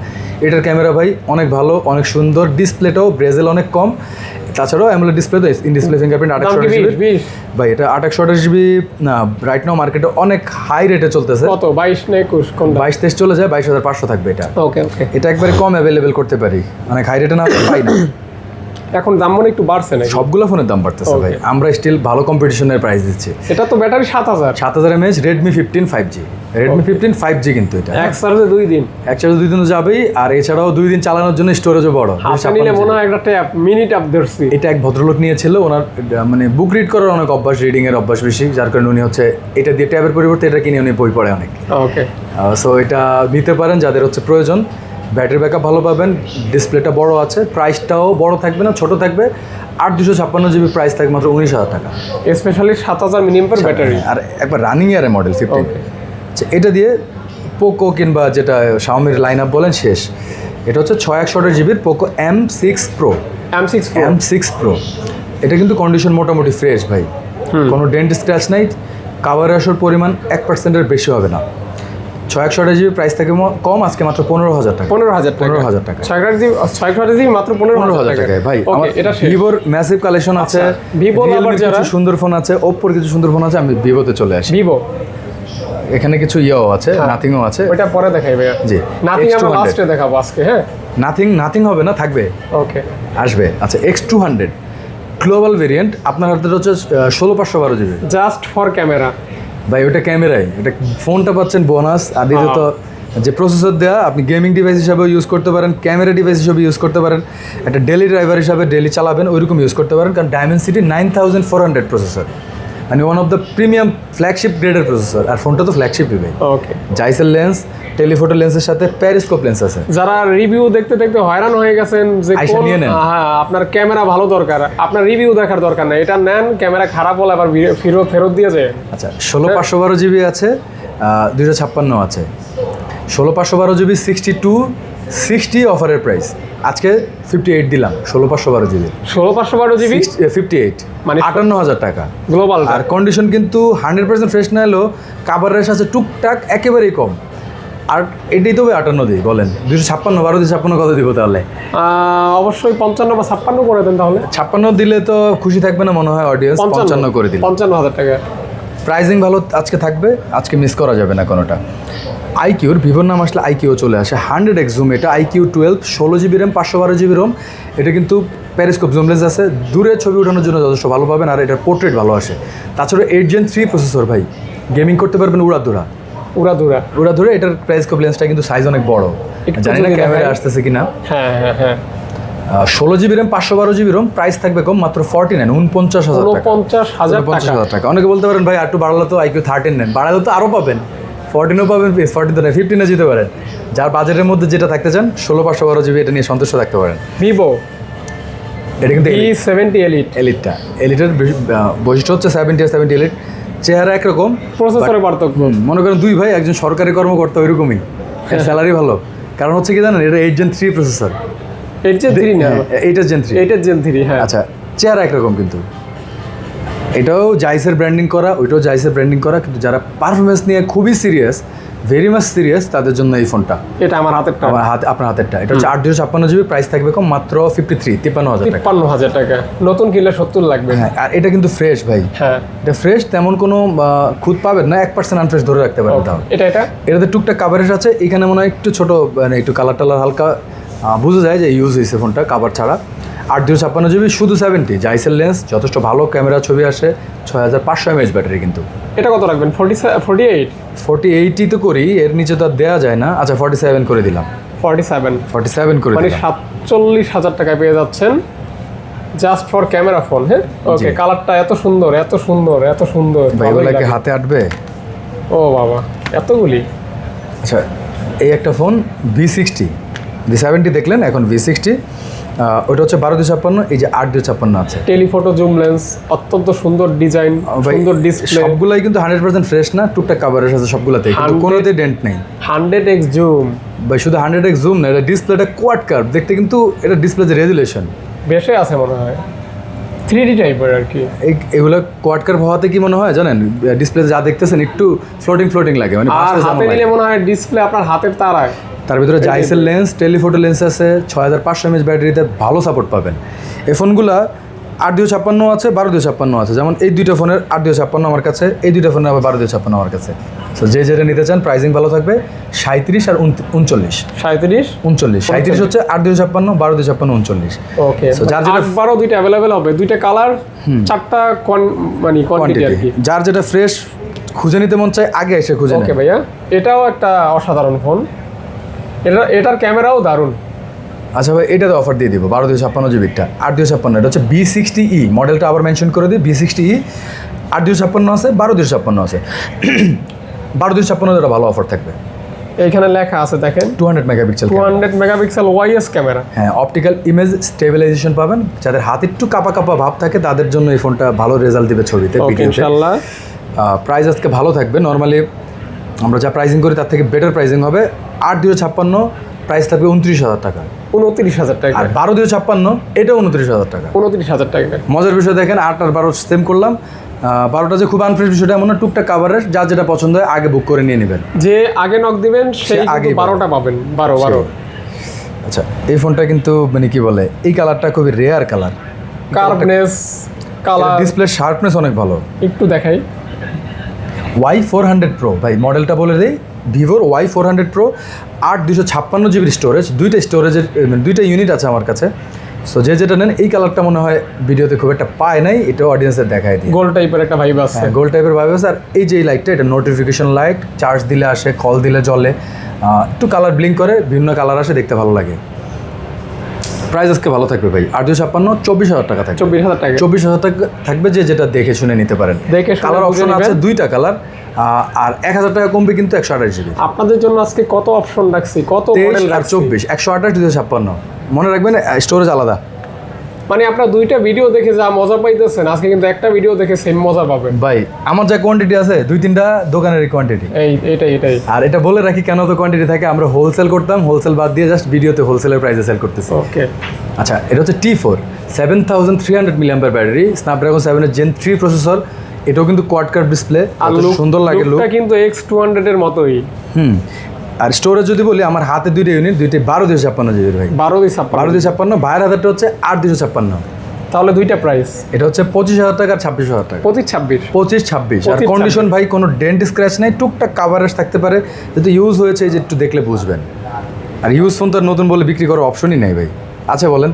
A: এটার ক্যামেরা ভাই অনেক ভালো, অনেক সুন্দর। ডিসপ্লেটাও ব্রেজেল অনেক কম, তাছাড়াও অ্যামোলেড ডিসপ্লে তো ইন ডিসপ্লে ফিঙ্গারপ্রিন্ট 828 GB ভাই। এটা 828 GB না, রাইট নাও মার্কেটে অনেক হাই রেটে চলতেছে।
B: কত 22 না 21 কোনটা?
A: 22-23 চলে যায়, 22,500 থাকবে এটা।
B: ওকে।
A: এটা একবারে কম অ্যাভেলেবেল করতে পারি, অনেক হাই রেটে না পাই না।
B: এখন দাম মনে একটু বাড়ছে না?
A: সবগুলো ফোনের দাম বাড়তেছে ভাই, আমরা স্টিল ভালো কম্পিটিশনের প্রাইস দিচ্ছি।
B: এটা তো battery 7000
A: mAh Redmi 15 5G। Redmi 15 5G কিন্তু এটা
B: এক চার্জে 2 দিন।
A: এক চার্জে 2 দিন তো যাবেই, আর এছাড়াও 2 দিন চালানোর জন্য স্টোরেজও বড়।
B: হাতে নিলে মনে হয় একটা ট্যাব, মিনি ট্যাব ধরছি।
A: এটা এক ভদ্রলোক নিয়েছিল, ওনার মানে বুক রিড করার অনেক অভ্যাস, রিডিং এর অভ্যাস বেশি, যার কারণে উনি হচ্ছে এটা দিয়ে ট্যাবের পরিবর্তে এটা কিনে উনি বই পড়ে অনেক।
B: ওকে,
A: সো এটা নিতে পারেন যাদের হচ্ছে প্রয়োজন। ব্যাটারি ব্যাকআপ ভালো পাবেন, ডিসপ্লেটা বড় আছে, প্রাইসটাও বড় থাকবে না, ছোট থাকবে। 8/256 GB প্রাইস থাকবে মাত্র 19,000 টাকা,
B: স্পেশালি 7000 মিলিঅ্যাম্পিয়ার ব্যাটারি,
A: আর একবার রানিং ইয়ারে মডেল 15। আচ্ছা, এটা দিয়ে পোকো কিংবা যেটা শাওমির লাইন আপ বলেন শেষ। এটা হচ্ছে 6128 GB Poco M6 Pro। M6 Pro এটা কিন্তু কন্ডিশন মোটামুটি ফ্রেশ ভাই, কোনো ডেন্ট স্ক্র্যাচ নাই, কাভার আসার পরিমাণ 1%-এর বেশি হবে না। 6128 GB প্রাইস থেকে কম, আজকে মাত্র 15,000 টাকা। 15,000 টাকা
B: 628 GB মাত্র 15,000
A: টাকায় ভাই।
B: এটা
A: ভিভোর ম্যাসিভ কালেকশন আছে,
B: ভিভো আবার যারা
A: কিছু সুন্দর ফোন আছে, ওপ্পোর কিছু সুন্দর ফোন আছে। আমি ভিভোতে চলে আসি।
B: ভিভো
A: এখানে কিছু ইয়েও আছে, নাথিংও আছে,
B: ওটা পরে দেখাই ভাইয়া।
A: জি,
B: নাথিং আমরা লাস্টে দেখাবো আজকে। হ্যাঁ,
A: নাথিং হবে না, থাকবে,
B: ওকে
A: আসবে। আচ্ছা, X200 গ্লোবাল ভেরিয়েন্ট আপনার হাতে হচ্ছে 16512 GB,
B: জাস্ট ফর ক্যামেরা
A: ভাই। ওটা ক্যামেরাই, এটা ফোনটা পাচ্ছেন বোনাস। আর দ্বিতীয়ত যে প্রসেসর দেওয়া, আপনি গেমিং ডিভাইস হিসাবেও ইউজ করতে পারেন, ক্যামেরা ডিভাইস হিসাবে ইউজ করতে পারেন, একটা ডেলি ড্রাইভার হিসাবে ডেলি চালাবেন ওইরকম ইউজ করতে পারেন। কারণ ডায়মেনসিটি 9400 প্রসেসর, মানে one of the premium flagship গ্রেডের প্রসেসর। আর ফোনটা তো ফ্ল্যাগশিপই ভাই।
B: ওকে,
A: জাইসেল লেন্স, টেলিফোটো লেন্সের সাথে প্যারিস্কোপ লেন্স আছে।
B: যারা রিভিউ দেখতে দেখতে হয়রান হয়ে গেছেন যে হ্যাঁ আপনার ক্যামেরা ভালো দরকার, আপনার রিভিউ দেখার দরকার নাই, এটা নেন, ক্যামেরা খারাপ হলে আবার ফেরত দিয়ে যায়।
A: আচ্ছা, 16512 GB আছে, 256 আছে। 16512 GB 6260 অফারের প্রাইস, আজকে 58 দিলাম। 16512 GB 58 মানে 58,000 টাকা
B: গ্লোবাল।
A: আর কন্ডিশন কিন্তু 100% ফ্রেশ না হলেও কাভার রেশ আছে টুকটাক, একেবারেই কম। আর এটাই তো 58 দিই বলেন, 256 256 কত দিব তাহলে?
B: অবশ্যই 55 বা 56 করে দেন তাহলে।
A: 56 দিলে তো খুশি থাকবে না মনে হয় অডিয়েন্স, 55 করে দিলে
B: 55,000 টাকা
A: প্রাইসিং ভালো আজকে থাকবে, আজকে মিস করা যাবে না কোনোটা। আইকিউর ভিভোর নাম আসলে আইকিউ চলে আসে। 100x জুম, এটা iQOO 12, 16 GB RAM, 512 GB ROM. এটা কিন্তু প্যারিস্কোপ জুম লেন্স আছে, দূরে ছবি ওঠানোর জন্য যথেষ্ট ভালো পাবেন। আর এটার পোর্ট্রেট ভালো আসে। তাছাড়া 8 Gen 3 প্রসেসর ভাই, গেমিং করতে পারবেন উড়াধুরা।
B: উড়াধুরা
A: এটার প্রাইস কপ লেন্সটা কিন্তু সাইজ অনেক বড়,
B: একটু
A: জানি না
B: যদি
A: ক্যামেরা
B: দেখাই।
A: আসতেছে কিনা।
B: হ্যাঁ
A: 16 GB RAM 512 GB ROM, price থাকবে কম মাত্র 49,000 টাকা।
B: 49,000
A: টাকা। অনেকে বলতে পারেন ভাই একটু বাড়ালে তো IQ 13 নেন, বাড়ালে তো আরও পাবেন, 14ও পাবেন, 14 তো না 15-এ যেতে পারেন। যার বাজেটের মধ্যে যেটা থাকতে চান 16/512 জিবি এটা নিয়ে সন্তুষ্ট থাকতে পারেন।
B: ভিভো
A: এটা কিন্তু
B: E70
A: এলিটটা, এলিটের বৈশিষ্ট্য হচ্ছে 70 আর 70 এলিট, চেহারা একরকম,
B: প্রসেসরের পার্থক্য।
A: মনে করেন দুই ভাই, একজন সরকারি কর্মকর্তা ওইরকমই, স্যালারি ভালো। কারণ হচ্ছে কি জানেন, এটা 8 Gen 3 প্রসেসর,
B: 8 Gen 3 না,
A: 8 Gen 3।
B: 8 Gen 3 হ্যাঁ।
A: আচ্ছা, চেহারা একরকম, কিন্তু এটাও জাইসের ব্র্যান্ডিং করা, ওইটাও জাইসের ব্র্যান্ডিং করা, কিন্তু যারা পারফরমেন্স নিয়ে খুবই সিরিয়াস, ভেরি মাচ সিরিয়াস, তাদের জন্য এই ফোনটা।
B: এটা আমার হাতেরটা,
A: আপনার হাতেরটা। এটা হচ্ছে 856 জিবি, প্রাইস থাকবে কম মাত্র 53,000 টাকা।
B: 53,000 টাকা। নতুন কিনলে 70 লাগবে।
A: হ্যাঁ, আর এটা কিন্তু ফ্রেশ ভাই।
B: হ্যাঁ,
A: এটা ফ্রেশ, তেমন কোনো খুদ পাবেন না, 1% আনফ্রেশ ধরে রাখতে পারেন। তাও এটাতে টুকটাক কাভারেজ আছে, এখানে মনে হয় একটু ছোট, মানে একটু কালার টালার হালকা বোঝা যায় যে ইউজ হয়েছে ফোনটা কাভার ছাড়া। 856 জিবি, শুধু 70, জাইসের লেন্স, যথেষ্ট ভালো ক্যামেরা, ছবি আসে, 6500 mAh ব্যাটারি। কিন্তু
B: এটা কত রাখবেন? 48
A: 48ই তো করি, এর নিচে তো আর দেওয়া যায় না। আচ্ছা 47 করে দিলাম, 47 করে
B: মানে
A: দিলাম।
B: 47,000 টাকায় পেয়ে যাচ্ছেন জাস্ট ফর ক্যামেরা ফোন। হ্যাঁ, ওকে, কালারটা এত সুন্দর, এত সুন্দর, এত সুন্দর।
A: ভাই এগুলাকে হাতে আটবে?
B: ও বাবা, এতগুলি।
A: আচ্ছা, এই একটা ফোন V60, V70 দেখলেন, এখন V60, ওটা হচ্ছে 12-256, এই যে 8-256 আছে।
B: টেলিফটো জুম লেন্স, অত্যন্ত সুন্দর ডিজাইন, সুন্দর ডিসপ্লে।
A: সবগুলাই কিন্তু 100% ফ্রেশ না, টুকটাক কাভারেজ আছে সবগুলাতেই, কিন্তু কোনোতে ডেন্ট নেই।
B: 100x জুম
A: ভাই শুধু 100x জুম না, এটা ডিসপ্লেটা কোয়াড কার্ভ দেখতে, কিন্তু এটা ডিসপ্লে যে রেজুলেশন
B: বেশি আছে মনে হয়, 3D টাইপের আর কি।
A: এগুলো কোয়াড কার্ভ হওয়াতে কি মনে হয় জানেন, ডিসপ্লে যা দেখতেছেন একটু ফ্লোটিং লাগে, মানে
B: আর হাতে নিলে মনে হয় ডিসপ্লে আপনার হাতের তারায়।
A: তার ভিতরে জাইসের লেন্স, টেলিফটো লেন্স আছে, 6500 mAh ব্যাটারিতে ভালো সাপোর্ট পাবেন। এই ফোনগুলা 8-256 আছে, 12-256 আছে। যেমন এই দুইটা ফোনের 8-256 আমার কাছে, এই দুইটা ফোনের আবার 12-256 আমার কাছে। সো যে যেটা নিতে চান, প্রাইসিং ভালো থাকবে, 37 আর 39। 37 হচ্ছে 8-256, 12-256, 39।
B: ওকে,
A: সো যার যেটা
B: 8-12 দুইটা अवेलेबल হবে, দুইটা কালার, চারটা মানে কোয়ান্টিটি আর কি।
A: যার যেটা ফ্রেশ খুঁজে নিতে মন চায় আগে এসে খুঁজে নেন।
B: ওকে ভাইয়া, এটাও একটা অসাধারণ ফোন, এটার ক্যামেরাও দারুণ।
A: আচ্ছা ভাই, এটাতে অফার দিয়ে দিব 12-256 জিবিটা, 8-256। এটা হচ্ছে B60E মডেলটা, আবার মেনশন করে দিই, B60E। 8-256 আছে, 12-256 আছে। 12-256 যেটা ভালো অফার থাকবে,
B: এইখানে লেখা আছে দেখেন,
A: 200 মেগাপিক্সেল
B: 200 মেগাপিক্সেল ওয়াইএস ক্যামেরা।
A: হ্যাঁ, অপটিক্যাল ইমেজ স্টেবিলাইজেশন পাবেন। যাদের হাতে একটু কাপা কাপা ভাব থাকে তাদের জন্য এই ফোনটা ভালো রেজাল্ট দিবে ছবিতে, ভিডিওতে
B: ইনশাআল্লাহ।
A: প্রাইস আজকে ভালো থাকবে, নর্মালি আমরা যা প্রাইসিং করি তার থেকে বেটার প্রাইসিং হবে। 8-256 প্রাইস থাকবে 29,000 টাকা,
B: 29,000 টাকা।
A: আর 12-256 এটা 29,000 টাকা।
B: 29,000 টাকা।
A: মজার বিষয় দেখেন, 8 আর 12 সেম করলাম। 12টা যে খুব আনফ্রেশ বিষয়টা এমন না, টুকটাক কাভারের, যার যেটা পছন্দ হয় আগে বুক করে নিয়ে নেবেন।
B: যে আগে নক দিবেন সেই
A: আগে
B: 12টা পাবেন, 12।
A: আচ্ছা, এই ফোনটা কিন্তু মানে কি বলে, এই কালারটা খুবই rare colour,
B: কার্ভনেস, colour,
A: display sharpness অনেক ভালো।
B: একটু দেখাই,
A: Y400 Pro ভাই মডেলটা বলে দেই, ভিভোর Y400 Pro, 8-256 জিবির স্টোরেজ, দুইটা ইউনিট আছে আমার কাছে। সো যে যেটা নেন, এই কালারটা মনে হয় ভিডিওতে খুব একটা পায় নাই, এটা অডিয়েন্সের দেখায় দিই।
B: গোল্ড টাইপের একটা ভাইব আছে।
A: গোল্ড টাইপের ভাইব আছে। আর এই যে এই লাইটটা, এটা নোটিফিকেশন লাইট, চার্জ দিলে আসে, কল দিলে জ্বলে, একটু কালার ব্লিঙ্ক করে, বিভিন্ন কালার আসে, দেখতে ভালো লাগে। প্রাইস আজকে ভালো থাকবে ভাই, 8-256, 24,000 টাকা থাকবে।
B: 24,000 টাকা।
A: 24,000 টাকা থাকবে, যে যেটা দেখে শুনে নিতে পারেন। কালার অপশন আছে দুইটা কালার, আর 1,000 টাকা কমবে কিন্তু 128 জিবি।
B: আপনাদের জন্য আজকে কত অপশন রাখছি, কত মডেল রাখছি।
A: 24, 128, 256। মনে রাখবেন, স্টোরেজ আলাদা।
B: মানে আপনারা দুইটা ভিডিও দেখে যা মজা পাইতেছেন, আজকে কিন্তু একটা ভিডিও দেখে সেম মজা পাবেন
A: ভাই। আমার যা কোয়ান্টিটি আছে, 2-3টা দোকানের কোয়ান্টিটি।
B: এটাই।
A: আর এটা বলে রাখি কেন তো কোয়ান্টিটি থাকে, আমরা হোলসেল করতাম, হোলসেল বাদ দিয়ে জাস্ট ভিডিওতে হোলসেলের প্রাইসে সেল করতেছি।
B: ওকে।
A: আচ্ছা, এটা হচ্ছে T4, 7300 mAh battery, Snapdragon 7 Gen 3 processor. এটাও কিন্তু কোয়াড কার্ভ ডিসপ্লে, আর সুন্দর লাগে লুক,
B: কিন্তু X200 এর মতোই।
A: আর স্টোরেজ যদি বলি, আমার হাতে দুইটা ইউনিট, 12-256 জিবি ভাই। 12-256, ভাইয়ের হাতেরটা হচ্ছে 8-256।
B: তাহলে দুইটা প্রাইস,
A: এটা হচ্ছে 25,000 টাকা আর 26,000 টাকা। 25-26। আর কন্ডিশন ভাই কোনো ডেন্ট স্ক্র্যাচ নেই, টুকটাক কাভারেজ থাকতে পারে, যেহেতু ইউজ হয়েছে, এই যে একটু দেখলে বুঝবেন। আর ইউজ ফোন তো নতুন বলে বিক্রি করার অপশনই নেই ভাই। আচ্ছা বলেন,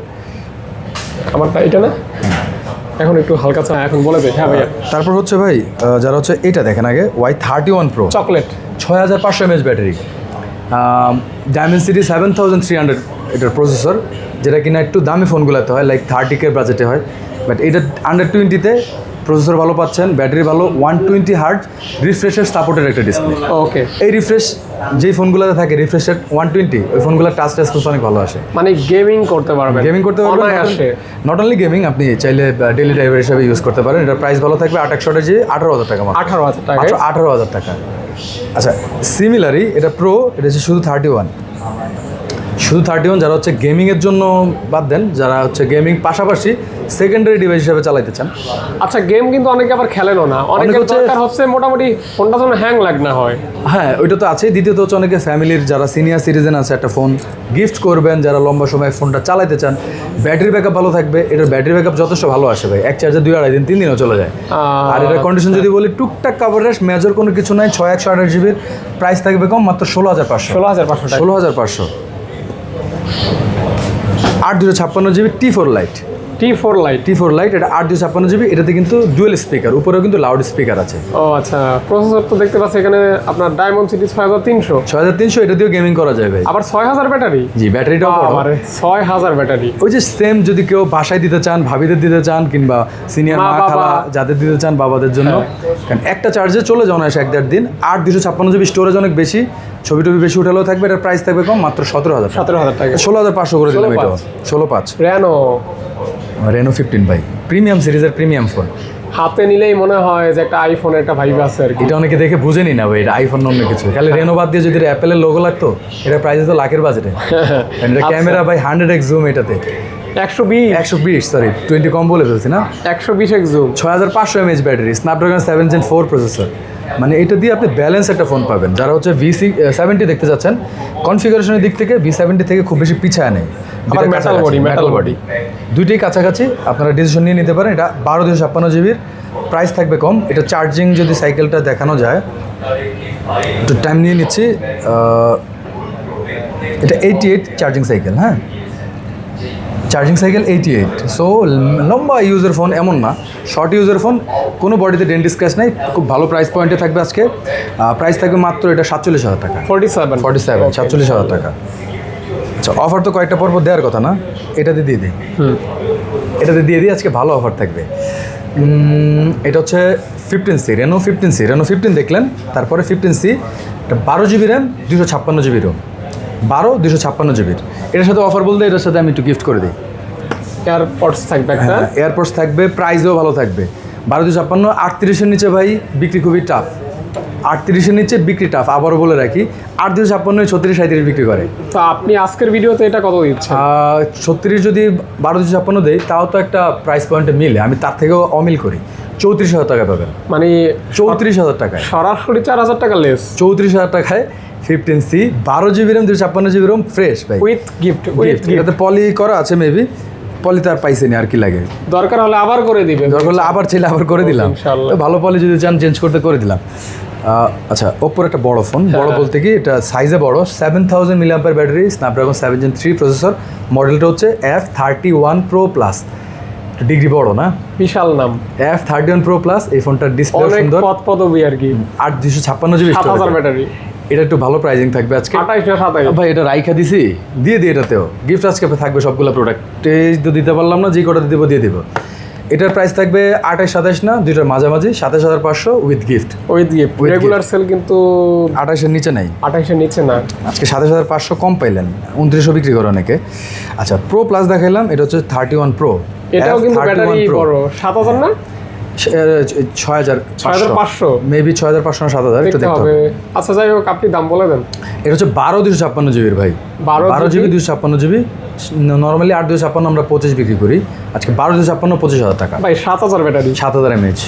B: আমারটা এটা না, এখন একটু হালকা চা এখন বলে দেয়। হ্যাঁ ভাইয়া,
A: তারপর হচ্ছে ভাই যারা হচ্ছে এটা দেখেন আগে Y31 Pro
B: chocolate
A: 6500 mAh battery, Dimensity 7300 এটার প্রসেসর, যেটা কিনা একটু দামি ফোনগুলোতে হয়, লাইক 30K বাজেটে হয়, বাট এটা আন্ডার 20-তে প্রসেসর ভালো পাচ্ছেন, ব্যাটারি ভালো, 120 হার্টজ রিফ্রেশের সাপোর্টের একটা ডিসপ্লে।
B: ওকে,
A: এই রিফ্রেশ যেই ফোনগুলোতে থাকে রিফ্রেশ রেট 120, ওই ফোনগুলোর টাচ রেসপন্স অনেক ভালো আসে,
B: মানে গেমিং করতে পারবেন,
A: গেমিং করতে পারবেন।
B: আসে
A: নট অনলি গেমিং, আপনি চাইলে ডেইলি ড্রাইভার হিসেবে ইউজ করতে পারেন। এটার প্রাইস ভালো থাকবে 2800 18,000 টাকা,
B: 18,000 টাকা।
A: 18,000 টাকা। আচ্ছা, সিমিলারই এটা প্রো, এটা হচ্ছে শুধু 31, শুধু 31। যারা হচ্ছে গেমিংয়ের জন্য বাদ দেন, যারা হচ্ছে গেমিং পাশাপাশি সেকেন্ডারি ডিভাইস হিসেবে চালাইতে চান।
B: আচ্ছা, গেম কিন্তু অনেকে আবার খেলেনও না, অনেকের দরকার হচ্ছে মোটামুটি ফোনটা যেন হ্যাং লাগ না হয়।
A: হ্যাঁ, ওইটা তো আছেই। দ্বিতীয়ত হচ্ছে অনেকে ফ্যামিলির যারা সিনিয়র সিটিজেন আছে একটা ফোন গিফট করবেন, যারা লম্বা সময় ফোনটা চালাইতে চান, ব্যাটারি ব্যাকআপ ভালো থাকবে। এটার ব্যাটারি ব্যাকআপ যথেষ্ট ভালো আসে ভাই, এক চার্জে 2-2.5 দিন 3 দিনও চলে যায়। আর এটার কন্ডিশন যদি বলি, টুকটাক কাভারেজ, মেজর কোনো কিছু নাই। 6128 জিবির, প্রাইস থাকবে কম, মাত্র 16,500
B: 16,500
A: 16,500। 8/256 GB T4 light,
B: T4 light,
A: T4 light, এটা 8/256 জিবি। এটাতে কিন্তু ডুয়েল স্পিকার, উপরেও কিন্তু লাউড স্পিকার আছে।
B: ও আচ্ছা, প্রসেসর তো দেখতে পাচ্ছি এখানে আপনার Dimensity 6300,
A: 6300, এটা দিয়েও গেমিং করা যায় ভাই।
B: আবার 6000 ব্যাটারি।
A: জি, ব্যাটারিটাও বড়।
B: আরে 6000 ব্যাটারি।
A: ওই যে সেম, যদি কেউ বাসায় দিতে চান, ভাবিদের দিতে চান, কিংবা সিনিয়র মা খালা যাদের দিতে চান বাবাদের জন্য, কারণ একটা চার্জে চলে যাওয়া আসে 1-1.5 দিন। 8/256 জিবি, স্টোরেজ অনেক বেশি, ছবি টবি বেশি উঠালেও থাকবে। এটার প্রাইস থাকবে কম, মাত্র 17,000
B: টাকা।
A: 16,500 করে দিলাম। এটা 16,500 Reno 15 ভাই, প্রিমিয়াম সিরিজের প্রিমিয়াম ফোন।
B: হাতে নিলেই মনে হয় যে একটা আইফোনের একটা ভাইব আছে আর কি।
A: এটা অনেকে দেখে বুঝেনি না ভাই, এটা আইফোন অন্য কিছু। খালি রেনো বাদ দিয়ে যদি অ্যাপেলের লোগো লাগতো, এটা প্রাইস তো লাখের বাজেটে। এটা ক্যামেরা ভাই 100x জুম, এটাতে 120 সরি 20 কম বলে ফেলছি না,
B: 120x zoom,
A: 6500 mAh battery, Snapdragon 7 Gen 4 processor. মানে এটা দিয়ে আপনি ব্যালেন্স একটা ফোন পাবেন। যারা হচ্ছে V70 দেখতে যাচ্ছেন, কনফিগারেশনের দিক থেকে V70 থেকে খুব বেশি পিছায় নেই।
B: মেটাল বডি
A: দুইটাই কাছাকাছি, আপনারা ডিসিশন নিয়ে নিতে পারেন। এটা 12/256 জিবির, প্রাইস থাকবে কম। এটা চার্জিং যদি সাইকেলটা দেখানো যায়, একটু টাইম নিয়ে নিচ্ছি। এটা 88 চার্জিং সাইকেল, হ্যাঁ, চার্জিং সাইকেল 88। সো লম্বা ইউজের ফোন এমন না, শর্ট ইউজের ফোন, কোনো বডিতে ডেন্ট স্ক্র্যাচ নেই, খুব ভালো প্রাইস পয়েন্টে থাকবে আজকে। প্রাইস থাকবে মাত্র এটা 47,000 টাকা, 47,000 টাকা। আচ্ছা, অফার তো কয়েকটা পর্ব দেওয়ার কথা না, এটাতে দিয়ে দিই, এটাতে দিয়ে দিই, আজকে ভালো অফার থাকবে। এটা হচ্ছে 15C, Reno 15 দেখলেন, তারপরে 15C, এটা 12 জিবি র্যাম, 256 জিবি রোম, 256 জিবির। এটার সাথে অফার বলতে এটার সাথে আমি একটু গিফট করে দিই,
B: এয়ারপডস থাকবে একটা।
A: হ্যাঁ, এয়ারপডস থাকবে, প্রাইসও ভালো থাকবে। 12/256, 38-এর নিচে ভাই বিক্রি খুবই টাফ, 38-এর নিচে বিক্রি টাফ। আবারও বলে রাখি, 8/256 36-37 বিক্রি করে।
B: তো আপনি আজকের ভিডিওতে এটা কত দিচ্ছেন?
A: 36 যদি 12/256 দেই, তাও তো একটা প্রাইস পয়েন্টে মিলে, আমি তার থেকেও অমিল করি। 34,000 টাকা পাবেন,
B: মানে
A: 34,000 টাকায়,
B: সরাসরি 4,000 টাকা লেস।
A: 34,000 টাকায় 15C, 12 GB RAM, 256 GB ROM, fresh ভাই,
B: উইথ গিফট।
A: এটাতে পলি করা আছে, মেবি পলি তার পাইছেনি, আর কি লাগে,
B: দরকার হলে আবার করে দিবেন,
A: দরকার হলে আবার চাইলে আবার করে দিলাম।
B: ইনশাআল্লাহ।
A: ভালো পলি যদি চান চেঞ্জ করতে করে দিলাম। আচ্ছা, ওপ্পোর একটা বড় ফোন, বড় বলতে কি এটা সাইজে বড়, 7000 mAh battery, Snapdragon 7 Gen 3 processor, মডেলটা হচ্ছে F31 Pro Plus, ডিগ্রি বড় না,
B: বিশাল নাম,
A: F31 Pro Plus। এই ফোনটার ডিসপ্লে সুন্দর,
B: পদবি আর কি,
A: 8/256 জিবি,
B: 7000 ব্যাটারি।
A: এটা একটু ভালো প্রাইজিং থাকবে আজকে,
B: 28
A: ভাই। এটা রাইখা দিছি, দিয়ে দিই, এটাতেও গিফট আজকে থাকবে সবগুলো প্রোডাক্ট। তো দিতে পারলাম না, যে কটা দিব দিয়ে দিব। এটার প্রাইস থাকবে 28-27 না, দুইটার মাঝামাঝি, 27,500 উইথ গিফট।
B: রেগুলার সেল কিন্তু
A: 28-এর নিচে নাই,
B: 28-এর নিচে না,
A: আজকে 27,500 কম পাইলেন, 2900 বিক্রি করে অনেকে। আচ্ছা, প্রো প্লাস দেখাইলাম, এটা হচ্ছে 31 প্রো,
B: এটাও কিন্তু ব্যাটারি বড়, 7000 না,
A: 6,500 মেবি, 6,500 না 7,000, এটা দেখতে হবে।
B: আচ্ছা, যাই হোক, আপনি দাম বলে দেন।
A: এটা হচ্ছে 12/256 জিবির ভাই, 12 জিবি 256 জিবি। নর্মালি 8/256 আমরা 25 বিক্রি করি, আজকে 12/256 25,000 টাকা
B: ভাই। 7000 battery,
A: 7000 mAh,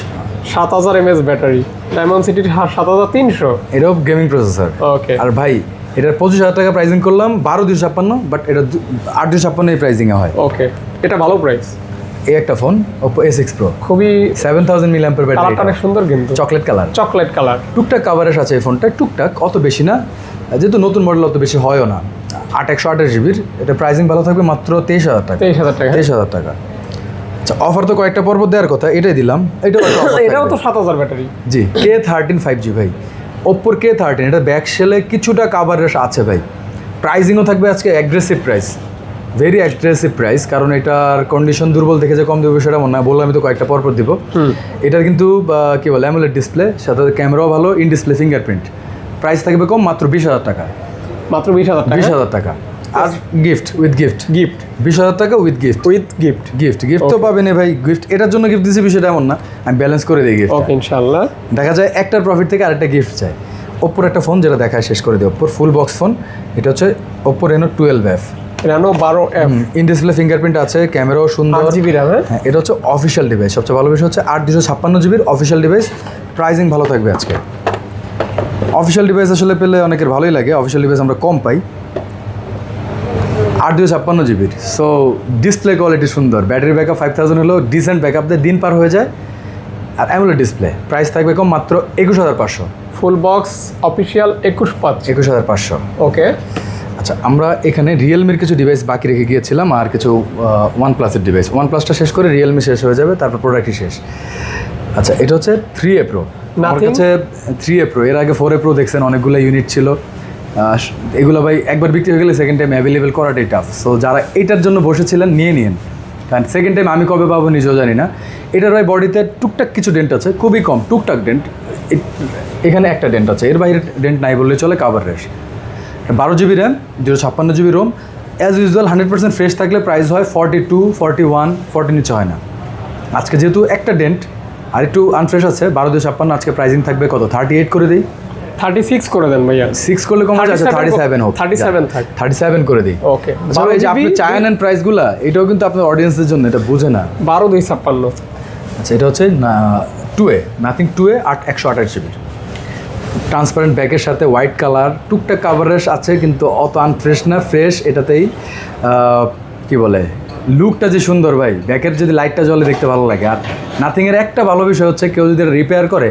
B: 7000 mAh battery, Dimensity 7300,
A: এটাও গেমিং প্রসেসর।
B: ওকে।
A: আর ভাই, এটার 25,000 টাকা প্রাইসিং করলাম, 12/256, বাট এটা 8/256 প্রাইসিংয়ে হয়।
B: ওকে, এটা ভালো প্রাইস।
A: এই একটা ফোন Oppo A6 Pro,
B: খুবই
A: 7000 mAh ব্যাটারি,
B: কালারটা অনেক সুন্দর, কিন্তু
A: চকলেট কালার। টুকটাক কাভারেজ আছে এই ফোনটা, টুকটাক, অত বেশি না, যেহেতু নতুন মডেল অত বেশি হয়ও না। 8128 জিবির, এটা প্রাইসিং ভালো থাকবে মাত্র 23,000 টাকা,
B: 23,000 টাকা।
A: 23,000 টাকা। আচ্ছা অফার তো কয়েকটা পর্ব দেওয়ার কথা, এটাই দিলাম।
B: এটাও তো 7000 ব্যাটারি।
A: জি K13 5G ভাই, ওপ্পোর K13, এটা ব্যাক সেলে কিছুটা কাভারেজ আছে ভাই। প্রাইজিংও থাকবে আজকে aggressive price, very aggressive price, কারণ এটার কন্ডিশন দুর্বল দেখে যে কম দেবো সেটা মনে হয়, বললাম আমি তো কয়েকটা পরপর দিব। এটার কিন্তু কী বলে অ্যামোলেড ডিসপ্লে, সাথে ক্যামেরাও ভালো, ইন ডিসপ্লে ফিঙ্গারপ্রিন্ট। প্রাইস থাকবে কম, মাত্র 20,000 টাকা।
B: মাত্র 20,000 টাকা?
A: 20,000 টাকা আর গিফট উইথ গিফট। 20,000 টাকা উইথ গিফট। গিফট তো পাবেন ভাই। গিফট এটার জন্য গিফট দিয়েছি বিষয়টা এমন না, আমি ব্যালেন্স করে দিই গিফট।
B: ওকে ইনশাআল্লাহ।
A: দেখা যায় একটার প্রফিট থেকে আরেকটা গিফট চাই। ওপ্পোর একটা ফোন যেটা দেখায় শেষ করে দিই, ওপ্পোর ফুল বক্স ফোন। এটা হচ্ছে Oppo Reno 12F।
B: Reno 12F
A: in display fingerprint আছে, ক্যামেরাও সুন্দর।
B: 8GB RAM।
A: হ্যাঁ, এটা হচ্ছে অফিসিয়াল ডিভাইস। সবচেয়ে ভালো বিষয় হচ্ছে 8/256 অফিসিয়াল ডিভাইস। প্রাইজিং ভালো থাকবে আজকে। অফিসিয়াল ডিভাইস আসলে পেলে অনেকের ভালোই লাগে, অফিসিয়াল ডিভাইস আমরা কম পাই। 8/256 সো ডিসপ্লে কোয়ালিটি সুন্দর, ব্যাটারি ব্যাকআপ 5000 হলেও ডিসেন্ট ব্যাকআপ দিয়ে দিন পার হয়ে যায়। আর অ্যামোলেড ডিসপ্লে, প্রাইস থাকবে কম, মাত্র 21500।
B: Full box official
A: 21500।
B: ওকে।
A: আচ্ছা আমরা এখানে রিয়েলমির কিছু ডিভাইস বাকি রেখে গিয়েছিলাম, আর কিছু OnePlus-এর ডিভাইস। OnePlus-টা শেষ করে রিয়েলমি শেষ হয়ে যাবে, তারপর প্রোডাক্টই শেষ। আচ্ছা এটা হচ্ছে 3A Pro। আমার কাছে 3A Pro, এর আগে 4A Pro দেখছেন, অনেকগুলো ইউনিট ছিল। এগুলো ভাই একবার বিক্রি হয়ে গেলে সেকেন্ড টাইম অ্যাভেলেবেল করাটাই টাফ। সো যারা এটার জন্য বসেছিলেন নিয়ে নিন, কারণ সেকেন্ড টাইম আমি কবে পাবো নিজেও জানি না। এটার ভাই বডিতে টুকটাক কিছু ডেন্ট আছে, খুবই কম, টুকটাক ডেন্ট। এখানে একটা ডেন্ট আছে, এর বাইরে ডেন্ট নাই বললে চলে। কাভার রেশ 12GB RAM, 256GB ROM. As usual 100% fresh থাকলে প্রাইস হয় 42, 41, 40 নিচে হয় না। আজকে যেহেতু একটা ডেন্ট আর একটু আনফ্রেশ আছে, 12/256, আজকে প্রাইজিং থাকবে কত, 38 করে দিই।
B: 36 করে দেন ভাইয়া।
A: 6 করলে কম আছে, 37 হোক।
B: 37
A: করে দিই।
B: ওকে।
A: এই যে আপনি চায়ন এন্ড প্রাইসগুলা, এটাও কিন্তু আপনার অডিয়েন্সের জন্য, এটা বুঝে না।
B: 12/256।
A: আচ্ছা এটা হচ্ছে 2A, nothing 2A 128GB। Transparent ব্যাকের সাথে হোয়াইট কালার, টুকটাক কাভারেজ আছে কিন্তু অত আনফ্রেশ না, ফ্রেশ। এটাতেই কি বলে লুকটা যে সুন্দর ভাই, ব্যাকের যদি লাইটটা জ্বলে দেখতে ভালো লাগে। আর নাথিংয়ের একটা ভালো বিষয় হচ্ছে কেউ যদি রিপেয়ার করে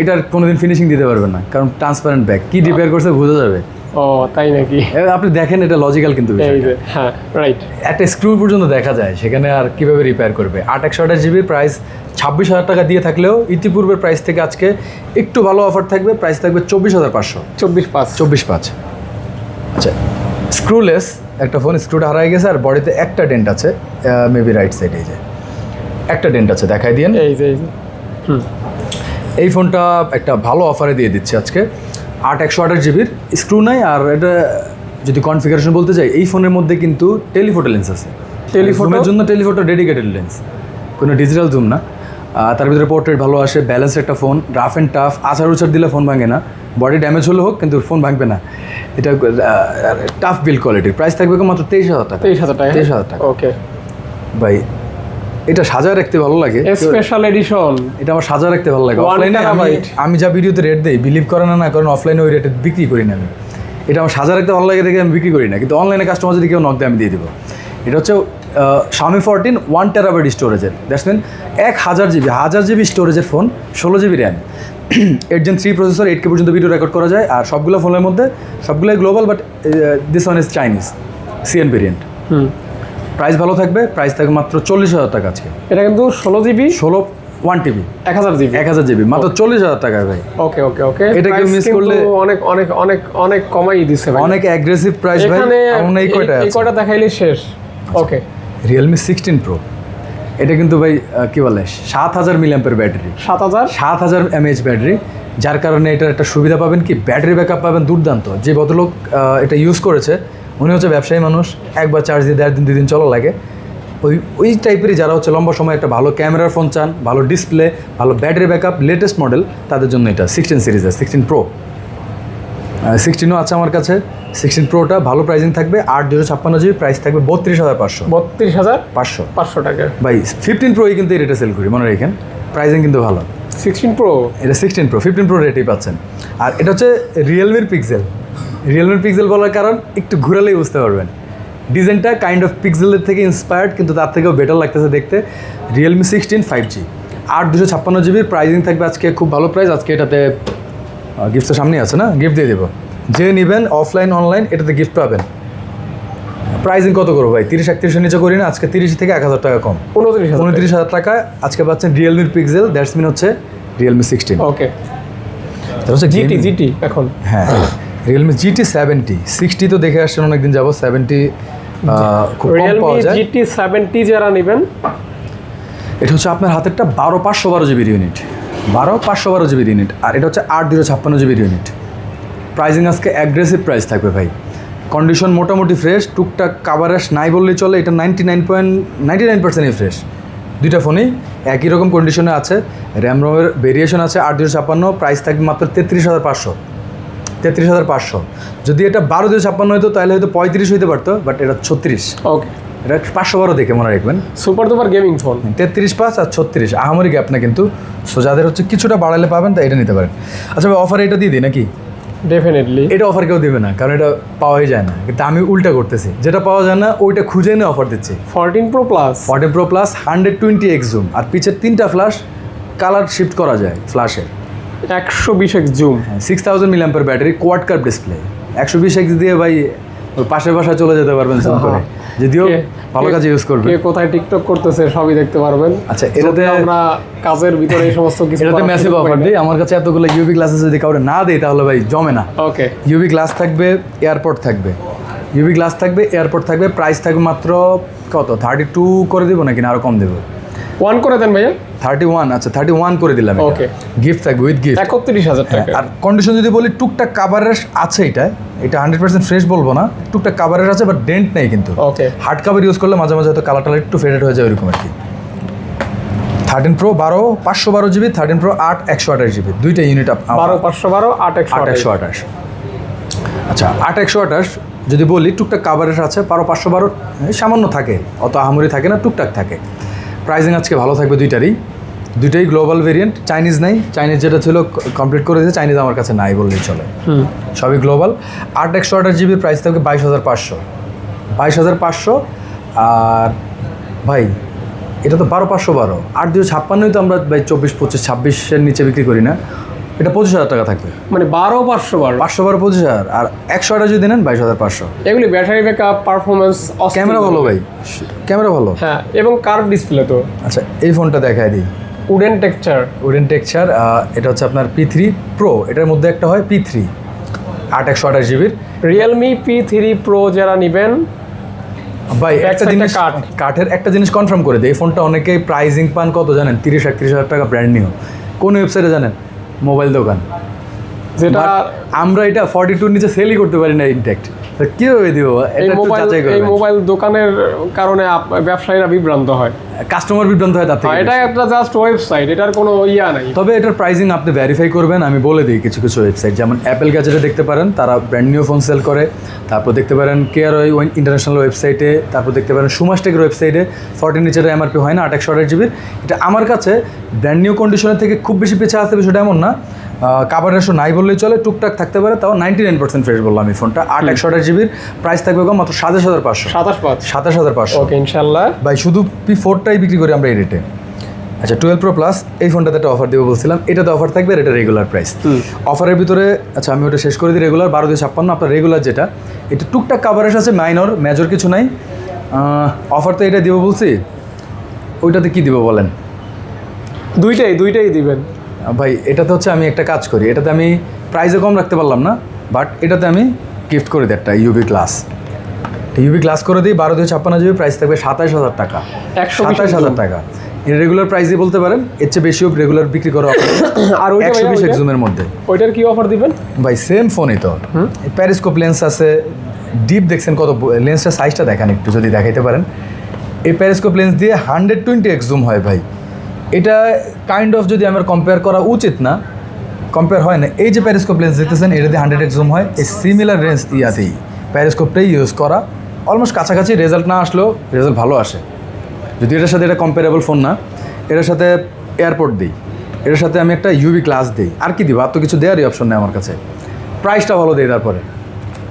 A: এটার কোনোদিন ফিনিশিং দিতে পারবে না, কারণ ট্রান্সপারেন্ট ব্যাক, কি রিপেয়ার করছে বোঝা যাবে।
B: ও তাই নাকি?
A: আপনি দেখেন এটা লজিক্যাল কিন্তু
B: হ্যাঁ রাইট,
A: একটা স্ক্রু পর্যন্ত দেখা যায়, সেখানে আর কিভাবে রিপেয়ার করবে। 8/128GB প্রাইস 26,000 টাকা দিয়ে থাকলেও ইতিপূর্বের প্রাইস থেকে আজকে একটু ভালো অফার থাকবে, প্রাইস থাকবে 24,500। 24,500। আচ্ছা স্ক্রুলেস একটা ফোন, স্ক্রুটা হারাই গেছে আর বডিতে একটা ডেন্ট আছে, মেবি রাইট সাইডে, এই যে একটা ডেন্ট আছে, দেখাই দিন। এই ফোনটা একটা ভালো অফারে দিয়ে দিচ্ছে আজকে। 8/128GB স্ক্রু নাই, আর এটা যদি কনফিগারেশন বলতে চাই, এই ফোনের মধ্যে কিন্তু টেলিফোটো লেন্স আছে। টেলিফোনের জন্য টেলিফোটো ডেডিকেটেড লেন্স, কোনো ডিজিটাল জুম না। তার ভিতরে পোর্ট্রেট ভালো আসে, ব্যালেন্স একটা ফোন, রাফ অ্যান্ড টাফ, আচার উচার দিলে ফোন ভাঙে না, বডি ড্যামেজ হলে হোক কিন্তু ফোন ভাঙবে না। এটা টাফ বিল্ড কোয়ালিটির। প্রাইস থাকবে মাত্র 23,000 টাকা। 23,000 টাকা।
B: ওকে
A: ভাই এটা সাজায় রাখতে ভালো লাগে,
B: স্পেশাল এডিশন।
A: এটা আমার সাজায় রাখতে ভালো লাগে। অফলাইনে আমি যা ভিডিওতে রেট দেই, বিলিভ করে না, কারণ অফলাইনে ওই রেটে বিক্রি করি না আমি। এটা আমার সাজা রাখতে ভালো লাগে দেখে আমি বিক্রি করি না, কিন্তু অনলাইনে কাস্টমার যদি কেউ নক দেয় আমি দিয়ে দেবো। এটা হচ্ছে Xiaomi 14 1TB স্টোরেজের, দ্যাটস মিন 1000GB স্টোরেজের phone, 16GB RAM, 8 Gen 3 processor, 8K পর্যন্ত ভিডিও রেকর্ড করা যায়। আর সবগুলো ফোনের মধ্যে সবগুলোই global, but this one is Chinese CN variant. Price ভালো থাকবে, প্রাইস থাকবে মাত্র 40,000 টাকা আজকে।
B: এটা কিন্তু 16GB
A: 1TB
B: 1000GB
A: মাত্র 40,000 টাকায় ভাই।
B: ওকে ওকে ওকে।
A: এটা কেউ মিস করলে
B: অনেক অনেক অনেক অনেক কমাই দিছে ভাই,
A: অনেক অ্যাগ্রেসিভ প্রাইস ভাই।
B: এই কয়টা দেখাইলে শেষ। ওকে
A: Realme 16 Pro, এটা কিন্তু ভাই কি বলে 7000 মিলিঅ্যাম্পের ব্যাটারি, 7000 mAh ব্যাটারি, যার কারণে এটার একটা সুবিধা পাবেন কি, ব্যাটারি ব্যাকআপ পাবেন দুর্দান্ত। যে ভদ্রলোক এটা ইউজ করেছে উনি হচ্ছে ব্যবসায়ী মানুষ, একবার চার্জ দিয়ে 1.5 দিন 2 দিন চলা লাগে। ওই টাইপেরই যারা হচ্ছে লম্বা সময় একটা ভালো ক্যামেরার ফোন চান, ভালো ডিসপ্লে, ভালো ব্যাটারি ব্যাকআপ, লেটেস্ট মডেল, তাদের জন্য এটা 16 সিরিজের 16 Pro। 16ও আছে আমার কাছে। 16 Proটা ভালো প্রাইজিং থাকবে, 8/256GB, প্রাইস থাকবে 32,500।
B: 32,500 টাকা
A: ভাই। 15 Pro কিন্তু এই রেটে সেল করি, মনে রাখেন, প্রাইজিং কিন্তু ভালো।
B: 16 Pro,
A: এটা 16 Pro, 15 Pro রেটেই পাচ্ছেন। আর এটা হচ্ছে রিয়েলমির পিক্সেল বলার কারণ একটু ঘুরালেই বুঝতে পারবেন, ডিজাইনটা কাইন্ড অফ পিক্সেলের থেকে ইন্সপায়ার্ড, কিন্তু তার থেকেও বেটার লাগতেছে দেখতে। Realme 16 5G 8/256GB, প্রাইজিং থাকবে আজকে খুব ভালো প্রাইস। আজকে এটাতে গিফট তো সামনেই আছে না, গিফট দিয়ে দেবো। যে নেবেন অফলাইন অনলাইন এটাতে গিফট পাবেন। প্রাইসিং কত করবো ভাই? 30-31 নিচে করি না, আজকে 30 থেকে 1000 টাকা কম। 29,000 টাকা আজকে পাচ্ছেন রিয়েলমির পিক্সেল, দ্যাটস মিন হচ্ছে রিয়েলমি 16।
B: ওকে,
A: হচ্ছে
B: জিটি এখন।
A: হ্যাঁ, রিয়েলমি GT 70, 60 তো দেখে আসছেন অনেকদিন যাবো, 70 খুব কম
B: রিয়েলমি
A: পাওয়া যায়।
B: GT 70 যারা নেবেন,
A: এটা হচ্ছে আপনার হাতেরটা 12/512 জিবির ইউনিট, 12/512 জিবির ইউনিট, আর এটা হচ্ছে 8/256 জিবির ইউনিট। প্রাইসিং আজকে অ্যাগ্রেসিভ প্রাইস থাকবে ভাই। কন্ডিশন মোটামুটি ফ্রেশ, টুকটাক কাভারেজ নাই বললেই চলে, এটা 99.99%ই ফ্রেশ। দুইটা ফোনই একই রকম কন্ডিশনে আছে, র্যাম রোমের ভেরিয়েশন আছে 8/256, প্রাইস থাকবে মাত্র 33,500। 33,500। যদি এটা 12/256 হতো তাহলে হয়তো 35 হইতে পারতো, বাট এটা 36।
B: ওকে,
A: এটা 512 দেখে মনে রাখবেন।
B: Super duper gaming phone.
A: 33.5 আর 36, আহামরি গ্যাপ না কিন্তু। সো যাদের হচ্ছে কিছুটা বাড়ালে পাবেন তা এটা নিতে পারেন। আচ্ছা ভাই, অফার এটা দিয়ে দিই নাকি?
B: ডেফিনেটলি
A: এটা অফার কেউ দেবে না, কারণ এটা পাওয়াই যায় না, কিন্তু আমি উল্টা করতেছি, যেটা পাওয়া যায় না ওইটা খুঁজে নিয়ে অফার দিচ্ছি।
B: 14 Pro Plus
A: 14 Pro Plus 120x zoom, আর পিছের 3টা ফ্ল্যাশ কালার শিফট করা যায় ফ্ল্যাশের।
B: 120x zoom,
A: 6000 mAh battery, quad curve display. 120x দিয়ে ভাই ওই পাশের বাসায় চলে যেতে পারবেন জুম করে, যদিও ভালো কাজে ইউজ করবেন।
B: কে কোথায় টিকটক করতেছে সবই দেখতে পারবেন।
A: আচ্ছা, এটাতে
B: আমরা কাজের ভিতরে এই সমস্ত কিছু
A: এটাতে ম্যাসিভ অফার দিই। আমার কাছে এতগুলো ইউভি গ্লাসেস যদি কাউরে না দেই তাহলে ভাই জমে না।
B: ওকে,
A: ইউভি গ্লাস থাকবে, এয়ারপোর্ট থাকবে, ইউভি গ্লাস থাকবে, এয়ারপোর্ট থাকবে। প্রাইস থাকবে মাত্র কত, 32 করে দেবো নাকি না আরো কম দেবো?
B: 1 করে দেন ভাইয়া।
A: 31, আচ্ছা 31 করে দিলাম।
B: ওকে,
A: গিফট থাকবে উইথ গিফট
B: 31,000 টাকা।
A: আর কন্ডিশন যদি বলি, টুকটাক কাভারেজ আছে, এটা 100% ফ্রেশ বলবো না, টুকটাক কাভারেজ আছে, বাট ডেন্ট নেই কিন্তু।
B: ওকে,
A: হার্ড কাভার ইউজ করলে মাঝে মাঝে হয়তো কালার টালার একটু ফেডেড হয়ে যায় ওইরকম আর কি। 13 Pro 512 জিবি, 13 Pro 8/128 জিবি, দুইটা ইউনিট
B: 12/512 8/128।
A: 8/128। আচ্ছা, 8/128 যদি বলি, টুকটাক কাভারেজ আছে। 512 সামান্য থাকে, অত আহামরি থাকে না, টুকটাক থাকে। প্রাইসিং আজকে ভালো থাকবে দুইটাই গ্লোবাল ভেরিয়েন্ট, চাইনিজ নাই। চাইনিজ যেটা ছিল কমপ্লিট করে দিয়েছে, চাইনিজ আমার কাছে নাই বললেই চলে, সবই গ্লোবাল। 8/128 জিবির প্রাইস থাকবে 22,500। 22,500। আর ভাই এটা তো 12/512, 8/256 তো আমরা ভাই 24, 25, 26-এর নিচে বিক্রি করি না। এটা 25,000 টাকা থাকবে,
B: মানে 12/512
A: 512 25,000, আর 128 যদি নেন 22,500।
B: এগুলি ব্যাটারি ব্যাকআপ, পারফরমেন্স,
A: ক্যামেরা ভালো ভাই, ক্যামেরা ভালো।
B: হ্যাঁ, এবং কার্ভ ডিসপ্লে তো।
A: আচ্ছা, এই ফোনটা দেখায় দিই,
B: উডেন টেক্সচার।
A: এটা হচ্ছে আপনার P3 Pro, এটার মধ্যে একটা হয় P3 8/128 জিবির।
B: রিয়েলমি P3 Pro যারা নেবেন
A: ভাই একটা জিনিস, কাঠের একটা জিনিস কনফার্ম করে দেয়, এই ফোনটা অনেকেই প্রাইজিং পান কত জানেন? 30-31,000 টাকা ব্র্যান্ড নিউ। কোন ওয়েবসাইটে জানেন? মোবাইল দোকান,
B: যেটা
A: আমরা এটা 42 নিচে সেলই করতে পারি না ইনট্যাক্ট। কিভাবে দিব?
B: এই মোবাইল দোকানের কারণে ব্যবসায়ীরা বিভ্রান্ত হয়,
A: কাস্টমার বিভ্রান্ত হয় তার থেকে।
B: এটা একটা জাস্ট ওয়েবসাইট, এটার কোনো ইয়া নাই।
A: তবে এটার প্রাইসিং আপনি ভেরিফাই করবেন। আমি বলে দিই কিছু ওয়েবসাইট, যেমন অ্যাপেল গ্যাজেটে দেখতে পারেন, তারা ব্র্যান্ড নিউ ফোন সেল করে। তারপর দেখতে পারেন কেআরওয়াই ইন্টারন্যাশনাল ওয়েবসাইটে, তারপর দেখতে পারেন সুমাসটেকের ওয়েবসাইটে 40 নিচের এমআরপি হয় না 8/128 জিবির। এটা আমার কাছে ব্র্যান্ড নিউ কন্ডিশনের থেকে খুব বেশি পিছিয়ে আসতে, বিষয়টা এমন না। কাভার রেশো নাই বললেই চলে, টুকটাক থাকতে পারে, তাও 99% ফ্রেশ বললাম আমি ফোনটা। 8/128 জিবির প্রাইস থাকবে কম, মাত্র 27,500।
B: 27,500। ওকে, ইনশাল্লাহ
A: ভাই শুধু P4টাই বিক্রি করি আমরা এই রেটে। আচ্ছা, 12 Pro Plus এই ফোনটাতে একটা অফার দেবো বলছিলাম, এটাতে অফার থাকবে, এটা রেগুলার প্রাইস। অফারের ভিতরে আচ্ছা আমি ওটা শেষ করে দিই। রেগুলার 12/256, আপনার রেগুলার যেটা, এটা টুকটাক কাভারেজ আছে, মেজর কিছু নাই। অফার তো এটা দিব বলছি, ওইটাতে কি দিব বলেন?
B: দুইটাই দিবেন
A: ভাই। এটাতে হচ্ছে আমি একটা কাজ করি, এটাতে আমি প্রাইসে কম রাখতে পারলাম না, বাট এটাতে আমি গিফট করে দিই একটা ইউভি গ্লাস করে দিই। 12/256 জিবি, প্রাইস থাকবে 27,000 টাকা। 27,000 টাকা এর রেগুলার প্রাইসই বলতে পারেন, এর চেয়ে বেশিও রেগুলার বিক্রি করা। আর 120 জুমের মধ্যে
B: ওইটার কি অফার দিবেন
A: ভাই? সেম ফোনই তো, প্যারিস্কোপ লেন্স আছে, ডিপ দেখছেন কত, লেন্সটার সাইজটা দেখান একটু যদি দেখাইতে পারেন। এই প্যারিস্কোপ লেন্স দিয়ে 120x জুম হয় ভাই। এটা কাইন্ড অফ যদি আমার কম্পেয়ার করা উচিত না, কম্পেয়ার হয় না। এই যে প্যারিস্কোপ লেন্স দেখতেছেন, এটা দিয়ে 100x জুম হয়। এই সিমিলার রেঞ্জ ইয়াতেই প্যারিস্কোপটাই ইউজ করা, অলমোস্ট কাছাকাছি। রেজাল্ট না আসলেও রেজাল্ট ভালো আসে। যদি এটার সাথে এটা কম্পেয়ারেবল ফোন না, এটার সাথে এয়ারপোর্ট দিই, এটার সাথে আমি একটা ইউভি গ্লাস দিই, আর কি দিব? আর তো কিছু দেওয়ারই অপশন নেই আমার কাছে। প্রাইসটা ভালো দেয়। তারপরে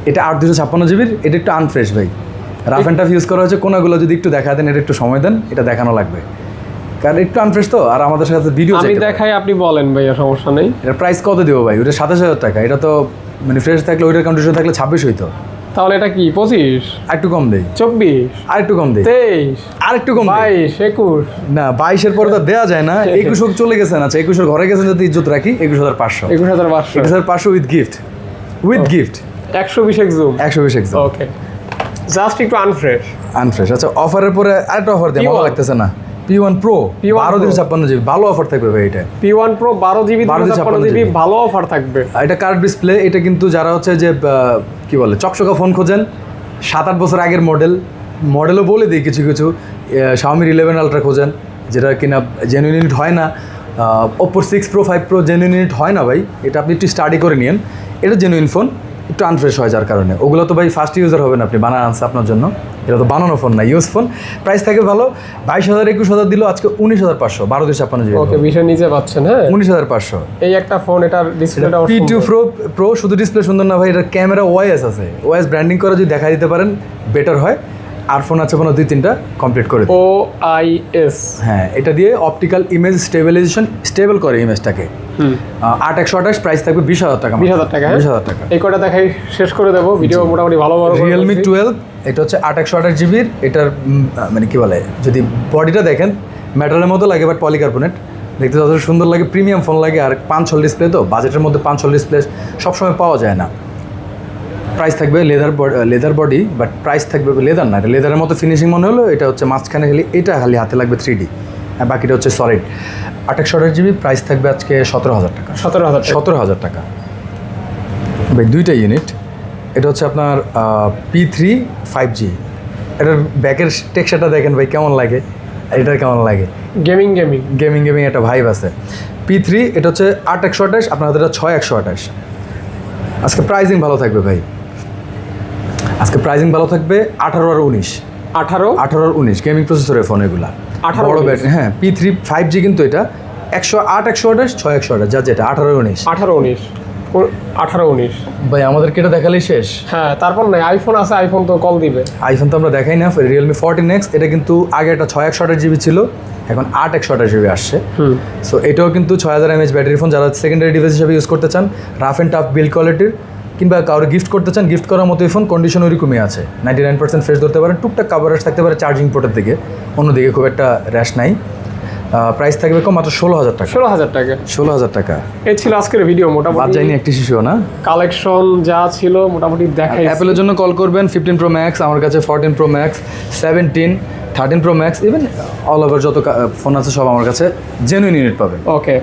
A: এটা 8/256 জিবির, এটা একটু আনফ্রেশ ভাই, রাফ অ্যান্ড টাফ ইউজ করা হয়েছে। কোনাগুলো যদি একটু দেখা দেন, এটা একটু সময় দেন, এটা দেখানো লাগবে, কারণ একটু আনফ্রেশ তো। আর আমাদের সাথে ভিডিও
B: আমি দেখাই, আপনি বলেন ভাইয়া, সমস্যা নেই।
A: এটার প্রাইস কত দেবো ভাই? ওটা 27,000 টাকা। এটা তো মানে ফ্রেশ থাকলে, ওইটার কন্ডিশন থাকলে 26 হইতো।
B: তাহলে এটা কি 25,
A: আরেকটু কম দেই,
B: 24,
A: আরেকটু কম দেই,
B: 23,
A: আরেকটু কম দেই।
B: 22, 21,
A: না 22-এর পরে তো দেওয়া যায় না, 21 চলে গেছেন। আচ্ছা 21 ঘরে গেছেন যদি ইজ্জত রাখি 21,500,
B: 21,500,
A: 21,500 with gift, with gift
B: 120 এক্সুম।
A: 120 exam
B: okay, just একটু আনফ্রেশ।
A: আনফ্রেশ। আচ্ছা অফারের পরে আরেকটা অফার দেয়, ভালো
B: P1
A: লাগতেছে না? P1 Pro
B: P1
A: 12 GB ভালো অফার থাকবে ভাই এটা।
B: P1 Pro 12 জিবি
A: 12
B: জিবি ভালো অফার থাকবে।
A: এটা কার্ভ ডিসপ্লে, এটা কিন্তু যারা হচ্ছে যে কি বলে চকচকা ফোন খোঁজেন, 7-8 বছর আগের মডেলও বলে দিই কিছু কিছু, Xiaomi 11 Ultra খোঁজেন যেটা কিনা জেনুইন ইউনিট হয় না, Oppo 6 Pro 5 Pro genuine unit হয় না ভাই, এটা আপনি একটু স্টাডি করে নিন। এটা জেনুইন ফোন, একটু আনফ্রেশ হয় যার কারণে। ওগুলো তো ভাই ফার্স্ট ইউজার হবেন আপনি, বানানো আনছে আপনার জন্য, এটা তো বানানো ফোন না, ইউজ ফোন। প্রাইস থাকে ভালো, 22,000 21,000 দিল আজকে 19,500, 12 GB।
B: ওকে, 20 এর নিচে পাচ্ছেন। হ্যাঁ,
A: 19,500।
B: এই একটা ফোন, এটার ডিসপ্লেটা
A: P2 Pro শুধু ডিসপ্লে সুন্দর না ভাই, এটার ক্যামেরা OIS আছে, OIS ব্র্যান্ডিং করে যদি দেখা দিতে পারেন বেটার হয়। আর ফোন আছে কোনো 2-3টা কমপ্লিট করে দিই।
B: OIS,
A: হ্যাঁ, এটা দিয়ে অপটিক্যাল ইমেজ স্টেবিলাইজেশন, স্টেবল করে ইমেজটাকে। 8/128 প্রাইস থাকবে 20,000 টাকা।
B: 20,000 টাকা।
A: 20,000 টাকা।
B: এই কটা দেখাই শেষ করে দেবো, ভিডিও মোটামুটি ভালো বড় করে
A: Realme
B: বলছি।
A: 12, এটা হচ্ছে 8/128 জিবির। এটার মানে কি বলে, যদি বডিটা দেখেন মেটালের মতো লাগে, বাট পলিকার্বনেট, দেখতে যথেষ্ট সুন্দর লাগে, প্রিমিয়াম ফোন লাগে। আর 5-6 ডিসপ্লে, তো বাজেটের মধ্যে 5-6 ডিসপ্লে সবসময় পাওয়া যায় না। প্রাইস থাকবে লেদার বডি, বাট প্রাইস থাকবে লেদার না, এটা লেদারের মতো ফিনিশিং মনে হলো। এটা হচ্ছে মাঝখানে খালি, এটা খালি হাতে লাগবে 3D, আর বাকিটা হচ্ছে সলিড। 8/128 জিবি, প্রাইস থাকবে আজকে 17,000 টাকা।
B: 17,000
A: টাকা ভাই, দুইটা ইউনিট। এটা হচ্ছে আপনার P3 5G। এটার ব্যাকের টেক্সচারটা দেখেন ভাই কেমন লাগে, এটার কেমন লাগে, গেমিং একটা ভাইব আছে। P3 এটা হচ্ছে 8/128, আপনার হাতে 6/128। আজকে প্রাইজিং ভালো থাকবে ভাই, আজকে প্রাইজিং ভালো থাকবে 18 আর 19, 18 গেমিং প্রসেসরের ফোন এগুলা,
B: 18
A: বড় ব্যাটারি। হ্যাঁ, P3 5G কিন্তু এটা 108/128, 6/128, যা যেটা
B: 18-19
A: ভাই। আমাদেরকে এটা দেখালেই শেষ।
B: হ্যাঁ, তারপর নাই, আইফোন আছে, আইফোন তো কল দিবে।
A: আইফোন তো আমরা দেখাই না। Realme 14X, এটা কিন্তু আগে একটা 6/128 জিবি ছিল, এখন 8/128 জিবি আসছে। সো এটাও কিন্তু 6000 mAh ব্যাটারি ফোন। যারা সেকেন্ডারি ডিভাইস হিসেবে ইউজ করতে চান, রাফ অ্যান্ড টাফ বিল্ড কোয়ালিটির, কিংবা কাউকে গিফট করতে চান, গিফট করার মতো এই ফোন। কন্ডিশন ওইরকমই আছে, 99% ফ্রেশ ধরতে পারেন, টুকটাক কাভারেজ থাকতে পারে চার্জিং পোর্টের দিকে, অন্যদিকে খুব একটা র্যাশ নাই। প্রাইস থাকবে কম, মাত্র 16,000 টাকা। 16,000 টাকা।
B: এই ছিল আজকের ভিডিও।
A: বাদ
B: মোটামুটি
A: যায়নি একটি শিশুও না,
B: কালেকশন যা ছিল মোটামুটি দেখাই।
A: অ্যাপেলের জন্য কল করবেন, 15 Pro Max আমার কাছে, 14 Pro Max, 17, 13 Pro Max, even all over যত ফোন আছে সব আমার কাছে জেনুইন ইউনিট পাবেন।
B: ওকে,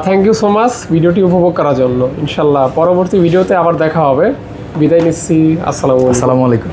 B: থ্যাংক ইউ সো মাচ ভিডিওটি উপভোগ করার জন্য। ইনশাল্লাহ পরবর্তী ভিডিওতে আবার দেখা হবে। বিদায় নিচ্ছি। আসসালামু আলাইকুম।